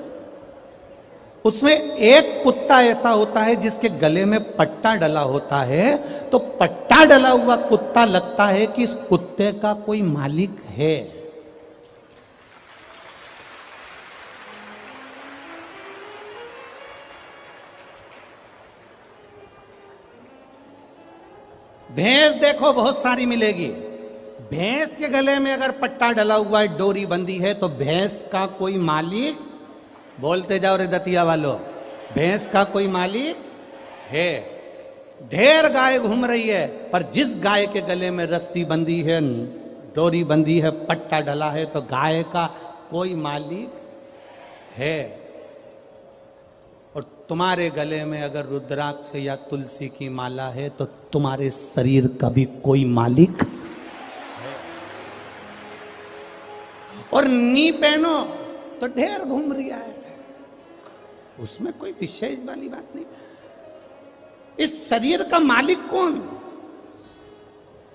उसमें एक कुत्ता ऐसा होता है जिसके गले में पट्टा डला होता है, तो पट्टा डला हुआ कुत्ता लगता है कि इस कुत्ते का कोई मालिक है। भैंस देखो बहुत सारी मिलेगी, भैंस के गले में अगर पट्टा डला हुआ है, डोरी बंधी है, तो भैंस का कोई मालिक, बोलते जाओ रे दतिया वालों, भैंस का कोई मालिक है। ढेर गाय घूम रही है, पर जिस गाय के गले में रस्सी बंधी है, डोरी बंधी है, पट्टा डला है, तो गाय का कोई मालिक है। और तुम्हारे गले में अगर रुद्राक्ष या तुलसी की माला है, तो तुम्हारे शरीर का भी कोई मालिक है। और नी पहनो तो ढेर घूम रही है, उसमें कोई विशेष वाली बात नहीं। इस शरीर का मालिक कौन?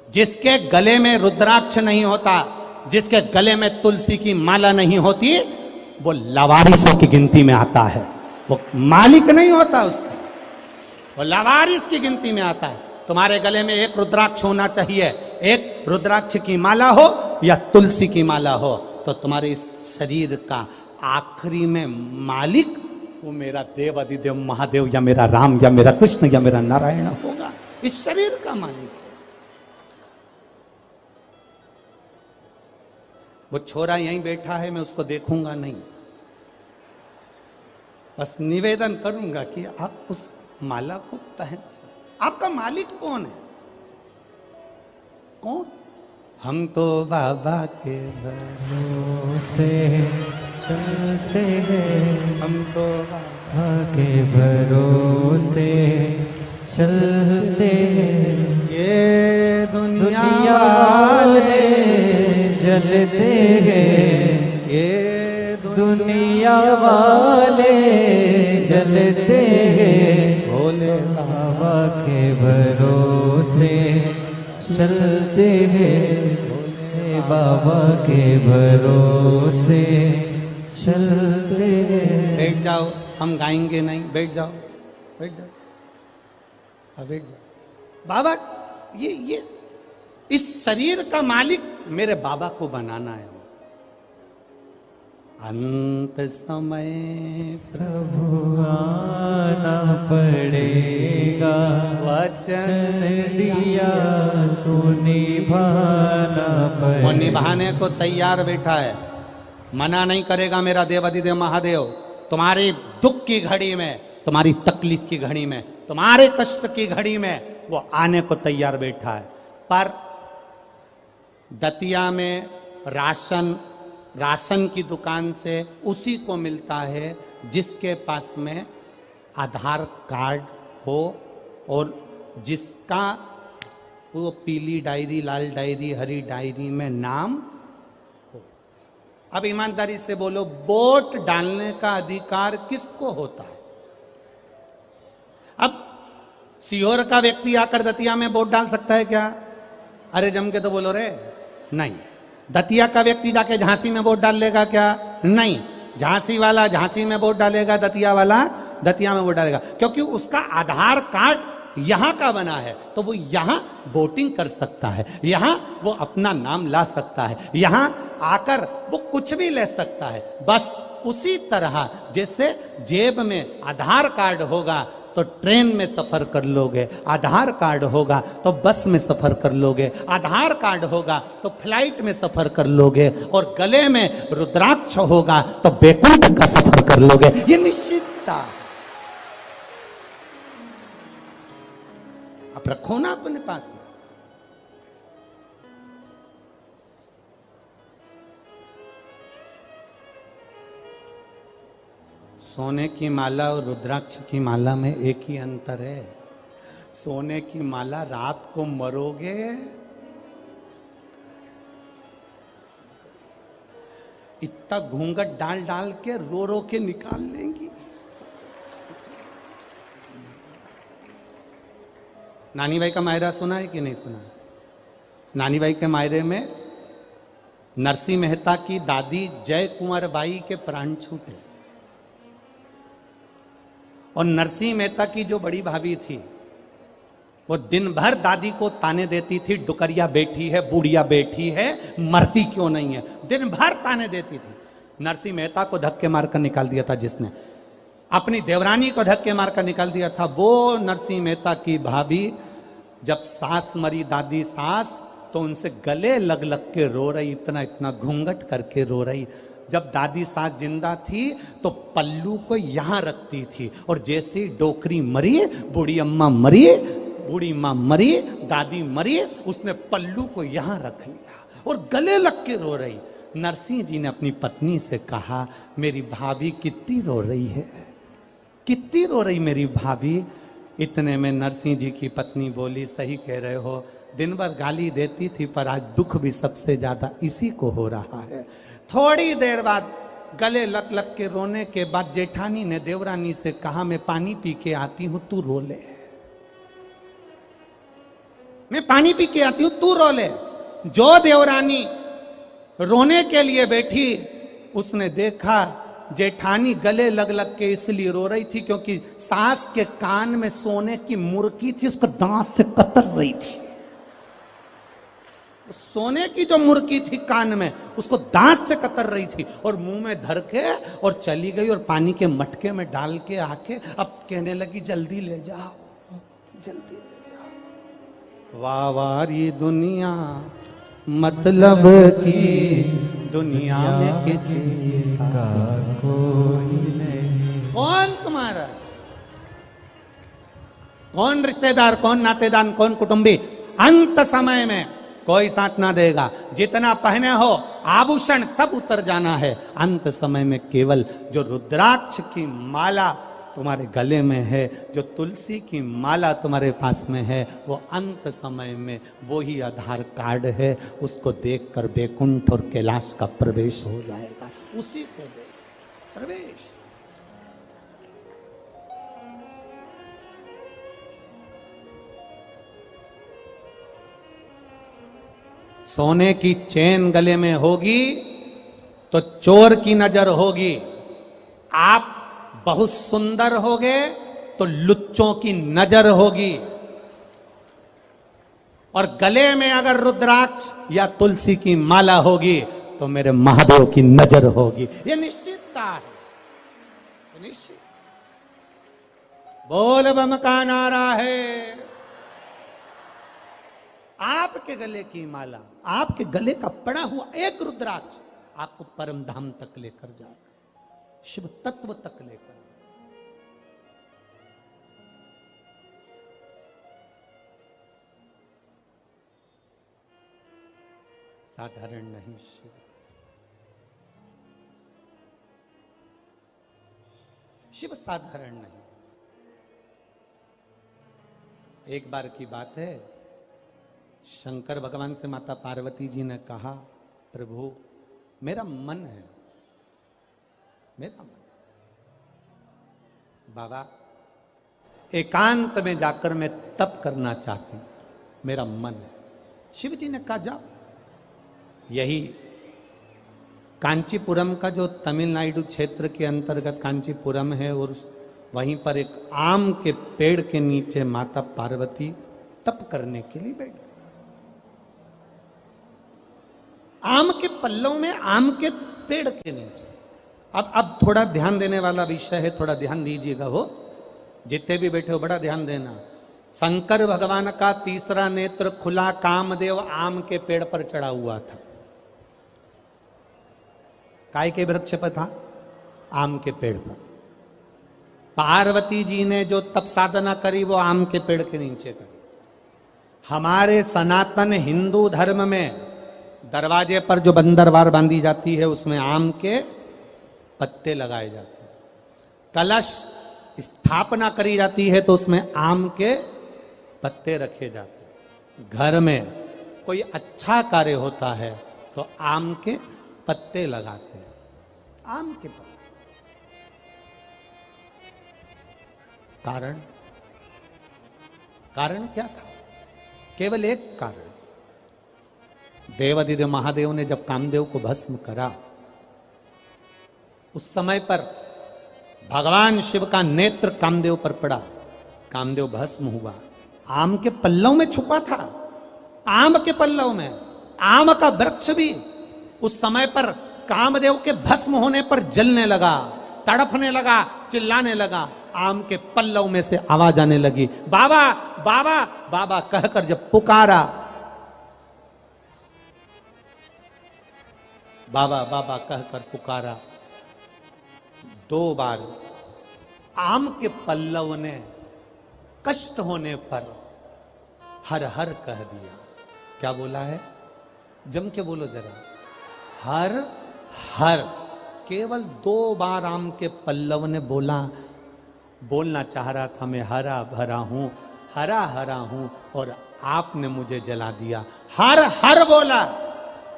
जिसके गले में रुद्राक्ष नहीं होता, जिसके गले में तुलसी की माला नहीं होती, वो लावारिसों की गिनती में आता है। वो मालिक नहीं होता उसका, वो लावारिस की गिनती में आता है। तुम्हारे गले में एक रुद्राक्ष होना चाहिए, एक रुद्राक्ष की माला हो या तुलसी की माला हो, तो तुम्हारे इस शरीर का आखिरी में मालिक वो मेरा देव अधिदेव महादेव, या मेरा राम, या मेरा कृष्ण, या मेरा नारायण होगा। इस शरीर का मालिक है। वो छोरा यहीं बैठा है, मैं उसको देखूंगा नहीं, बस निवेदन करूंगा कि आप उस माला को पहन सकते। आपका मालिक कौन है? कौन? हम तो बाबा के भरोसे चलते हैं, हम तो बाबा के भरोसे चलते हैं। ये दुनिया वाले जलते हैं, ये दुनिया वाले जलते हैं। भोले बाबा के भरोसे चलते हैं, भोले बाबा के भरोसे चलते हैं। बैठ जाओ, हम गाएंगे नहीं, बैठ जाओ, बैठ जाओ, अब बैठ जाओ। बाबा, ये इस शरीर का मालिक मेरे बाबा को बनाना है। अंत समय प्रभु आना पड़ेगा, वचन दिया तो निभाना पड़ेगा। वो निभाने को तैयार बैठा है, मना नहीं करेगा मेरा देव अधिदेव महादेव। तुम्हारी दुख की घड़ी में, तुम्हारी तकलीफ की घड़ी में, तुम्हारे कष्ट की घड़ी में वो आने को तैयार बैठा है। पर दतिया में राशन की दुकान से उसी को मिलता है जिसके पास में आधार कार्ड हो और जिसका वो पीली डायरी, लाल डायरी, हरी डायरी में नाम हो। अब ईमानदारी से बोलो, वोट डालने का अधिकार किसको होता है? अब सीहोर का व्यक्ति आकर दतिया में वोट डाल सकता है क्या? अरे जम के तो बोलो रे, नहीं। दतिया का व्यक्ति जाके झांसी में वोट डाल लेगा क्या? नहीं। झांसी वाला झांसी में वोट डालेगा, दतिया वाला दतिया में वोट डालेगा, क्योंकि उसका आधार कार्ड यहां का बना है, तो वो यहां वोटिंग कर सकता है, यहां वो अपना नाम ला सकता है, यहां आकर वो कुछ भी ले सकता है। बस उसी तरह जैसे जेब में आधार कार्ड होगा तो ट्रेन में सफर कर लोगे, आधार कार्ड होगा तो बस में सफर कर लोगे, आधार कार्ड होगा तो फ्लाइट में सफर कर लोगे, और गले में रुद्राक्ष होगा तो बैकुंठ का सफर कर लोगे। ये निश्चितता। आप रखो ना अपने पास में। सोने की माला और रुद्राक्ष की माला में एक ही अंतर है। सोने की माला रात को मरोगे, इतना घूंघट डाल डाल के रो रो के निकाल लेंगी। नानी भाई का मायरा सुना है कि नहीं सुना? नानी भाई के मायरे में नरसिंह मेहता की दादी जय कुंवर बाई के प्राण छूटे, और नरसिंह मेहता की जो बड़ी भाभी थी वो दिन भर दादी को ताने देती थी, डुकरिया बैठी है, बूढ़िया बैठी है, मरती क्यों नहीं है, दिन भर ताने देती थी। नरसिंह मेहता को धक्के मारकर निकाल दिया था जिसने, अपनी देवरानी को धक्के मारकर निकाल दिया था वो नरसिंह मेहता की भाभी। जब सास मरी, दादी सास, तो उनसे गले लग लग के रो रही, इतना इतना घूंघट करके रो रही। जब दादी सास जिंदा थी तो पल्लू को यहां रखती थी, और जैसे ही डोकरी मरी, बूढ़ी अम्मा मरी, बूढ़ी माँ मरी, दादी मरी, उसने पल्लू को यहां रख लिया और गले लग के रो रही। नरसिंह जी ने अपनी पत्नी से कहा, मेरी भाभी कितनी रो रही है, कितनी रो रही मेरी भाभी। इतने में नरसिंह जी की पत्नी बोली, सही कह रहे हो, दिन भर गाली देती थी पर आज दुख भी सबसे ज्यादा इसी को हो रहा है। थोड़ी देर बाद गले लग लग के रोने के बाद जेठानी ने देवरानी से कहा, मैं पानी पी के आती हूं, तू रो ले, मैं पानी पी के आती हूं, तू रो ले। जो देवरानी रोने के लिए बैठी, उसने देखा जेठानी गले लग लग के इसलिए रो रही थी क्योंकि सास के कान में सोने की मुर्की थी, उसको दांत से कतर रही थी। सोने की जो मुर्की थी कान में, उसको दांत से कतर रही थी, और मुंह में धर के और चली गई, और पानी के मटके में डाल के आके अब कहने लगी, जल्दी ले जाओ, जल्दी ले जाओ। वाह वाह ये दुनिया मतलब की दुनिया में किसी का कोई नहीं। कौन तुम्हारा, कौन रिश्तेदार, कौन नातेदार, कौन कुटुंबी, अंत समय में कोई साथ ना देगा। जितना पहने हो आभूषण सब उतर जाना है। अंत समय में केवल जो रुद्राक्ष की माला तुम्हारे गले में है, जो तुलसी की माला तुम्हारे पास में है, वो अंत समय में वो ही आधार कार्ड है। उसको देखकर बैकुंठ और कैलाश का प्रवेश हो जाएगा। उसी को देख प्रवेश। सोने की चेन गले में होगी तो चोर की नजर होगी। आप बहुत सुंदर होगे तो लुच्चों की नजर होगी। और गले में अगर रुद्राक्ष या तुलसी की माला होगी तो मेरे महादेव की नजर होगी। ये निश्चितता है, निश्चित। बोल बम का नारा है। आपके गले की माला, आपके गले का पड़ा हुआ एक रुद्राक्ष आपको परम धाम तक लेकर जाएगा, शिव तत्व तक लेकर। साधारण नहीं शिव। शिव साधारण नहीं। एक बार की बात है, शंकर भगवान से माता पार्वती जी ने कहा, प्रभु मेरा मन है, मेरा मन, बाबा एकांत में जाकर मैं तप करना चाहती हूं, मेरा मन है। शिव जी ने कहा जाओ। यही कांचीपुरम का जो तमिलनाडु क्षेत्र के अंतर्गत कांचीपुरम है, और वहीं पर एक आम के पेड़ के नीचे माता पार्वती तप करने के लिए बैठ गई। आम के पल्लव में, आम के पेड़ के नीचे। अब थोड़ा ध्यान देने वाला विषय है, थोड़ा ध्यान दीजिएगा। हो जितने भी बैठे हो बड़ा ध्यान देना। शंकर भगवान का तीसरा नेत्र खुला, कामदेव आम के पेड़ पर चढ़ा हुआ था। काय के वृक्ष पर था? आम के पेड़ पर। पार्वती जी ने जो तप साधना करी वो आम के पेड़ के नीचे करी। हमारे सनातन हिंदू धर्म में दरवाजे पर जो बंदरवार बांधी जाती है उसमें आम के पत्ते लगाए जाते हैं। कलश स्थापना करी जाती है तो उसमें आम के पत्ते रखे जाते हैं। घर में कोई अच्छा कार्य होता है तो आम के पत्ते लगाते हैं। आम के पत्ते। कारण क्या था? केवल एक कारण। देवाधिदेव महादेव ने जब कामदेव को भस्म करा, उस समय पर भगवान शिव का नेत्र कामदेव पर पड़ा, कामदेव भस्म हुआ। आम के पल्लव में छुपा था, आम के पल्लव में। आम का वृक्ष भी उस समय पर कामदेव के भस्म होने पर जलने लगा, तड़पने लगा, चिल्लाने लगा। आम के पल्लव में से आवाज आने लगी, बाबा बाबा बाबा कहकर जब पुकारा, बाबा बाबा कहकर पुकारा, 2 बार आम के पल्लव ने कष्ट होने पर हर हर कह दिया। क्या बोला है? जम के बोलो जरा, हर हर। केवल 2 बार आम के पल्लव ने बोलना चाह रहा था, मैं हरा भरा हूं, हरा हरा हूं, और आपने मुझे जला दिया। हर हर बोला।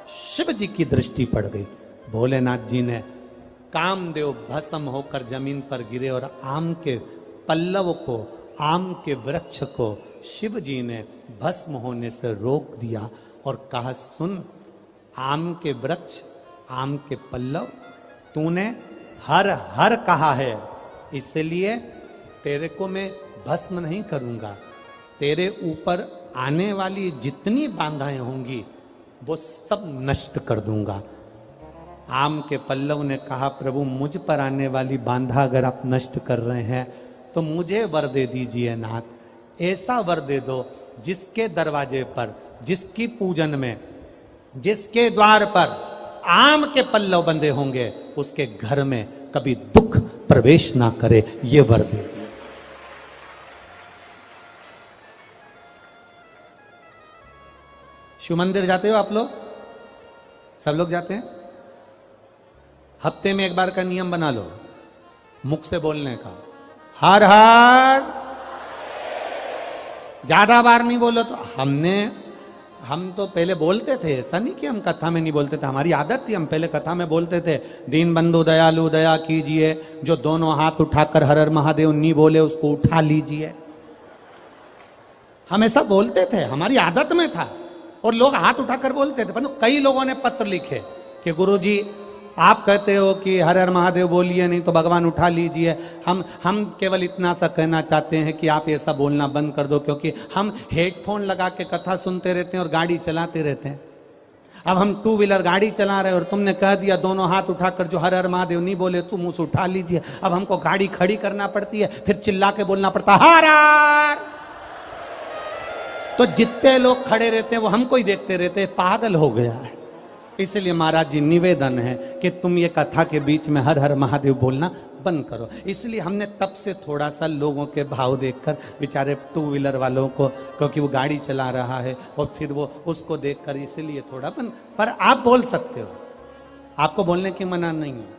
शिव जी की दृष्टि पड़ गई। भोलेनाथ जी ने, कामदेव भस्म होकर जमीन पर गिरे और आम के पल्लव को, आम के वृक्ष को शिव जी ने भस्म होने से रोक दिया और कहा, सुन आम के वृक्ष, आम के पल्लव, तूने हर हर कहा है, इसलिए तेरे को मैं भस्म नहीं करूंगा। तेरे ऊपर आने वाली जितनी बाधाएं होंगी वो सब नष्ट कर दूंगा। आम के पल्लव ने कहा, प्रभु मुझ पर आने वाली बाधा अगर आप नष्ट कर रहे हैं तो मुझे वर दे दीजिए नाथ। ऐसा वर दे दो जिसके दरवाजे पर, जिसकी पूजन में, जिसके द्वार पर आम के पल्लव बंधे होंगे, उसके घर में कभी दुख प्रवेश ना करे, ये वर दे दिए। शिव मंदिर जाते हो आप लोग? सब लोग जाते हैं? हफ्ते में 1 बार का नियम बना लो, मुख से बोलने का, हर हर। ज्यादा बार नहीं बोलो तो हम तो पहले बोलते थे, ऐसा नहीं कि हम कथा में नहीं बोलते थे, हमारी आदत थी, हम पहले कथा में बोलते थे, दीन बंधु दयालु दया कीजिए, जो दोनों हाथ उठाकर हर हर महादेव नहीं बोले उसको उठा लीजिए। हम ऐसा बोलते थे, हमारी आदत में था, और लोग हाथ उठाकर बोलते थे। पर कई लोगों ने पत्र लिखे कि गुरुजी आप कहते हो कि हर हर महादेव बोलिए, नहीं तो भगवान उठा लीजिए। हम केवल इतना सा कहना चाहते हैं कि आप ऐसा बोलना बंद कर दो, क्योंकि हम हेडफोन लगा के कथा सुनते रहते हैं और गाड़ी चलाते रहते हैं। अब हम 2 व्हीलर गाड़ी चला रहे हैं और तुमने कह दिया दोनों हाथ उठाकर जो हर हर महादेव नहीं बोले तुम उसे उठा लीजिए। अब हमको गाड़ी खड़ी करना पड़ती है, फिर चिल्ला के बोलना पड़ता है हर हर। तो जितने लोग खड़े रहते हैं वो हमको ही देखते रहते हैं, पागल हो गया है। इसलिए महाराज जी निवेदन है कि तुम ये कथा के बीच में हर हर महादेव बोलना बंद करो। इसलिए हमने तब से थोड़ा सा लोगों के भाव देखकर, बेचारे 2 व्हीलर वालों को, क्योंकि वो गाड़ी चला रहा है और फिर वो उसको देखकर, इसलिए थोड़ा बंद। पर आप बोल सकते हो, आपको बोलने की मना नहीं है।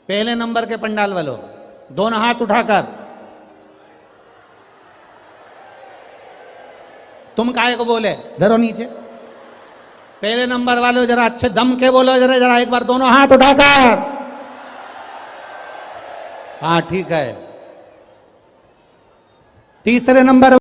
पहले नंबर के पंडाल वालों, दोनों हाथ उठाकर, तुम काहे को बोले, धरो नीचे। पहले नंबर वाले जरा अच्छे दम के बोलो, जरा एक बार दोनों हाथ उठाकर। हाँ ठीक है। तीसरे नंबर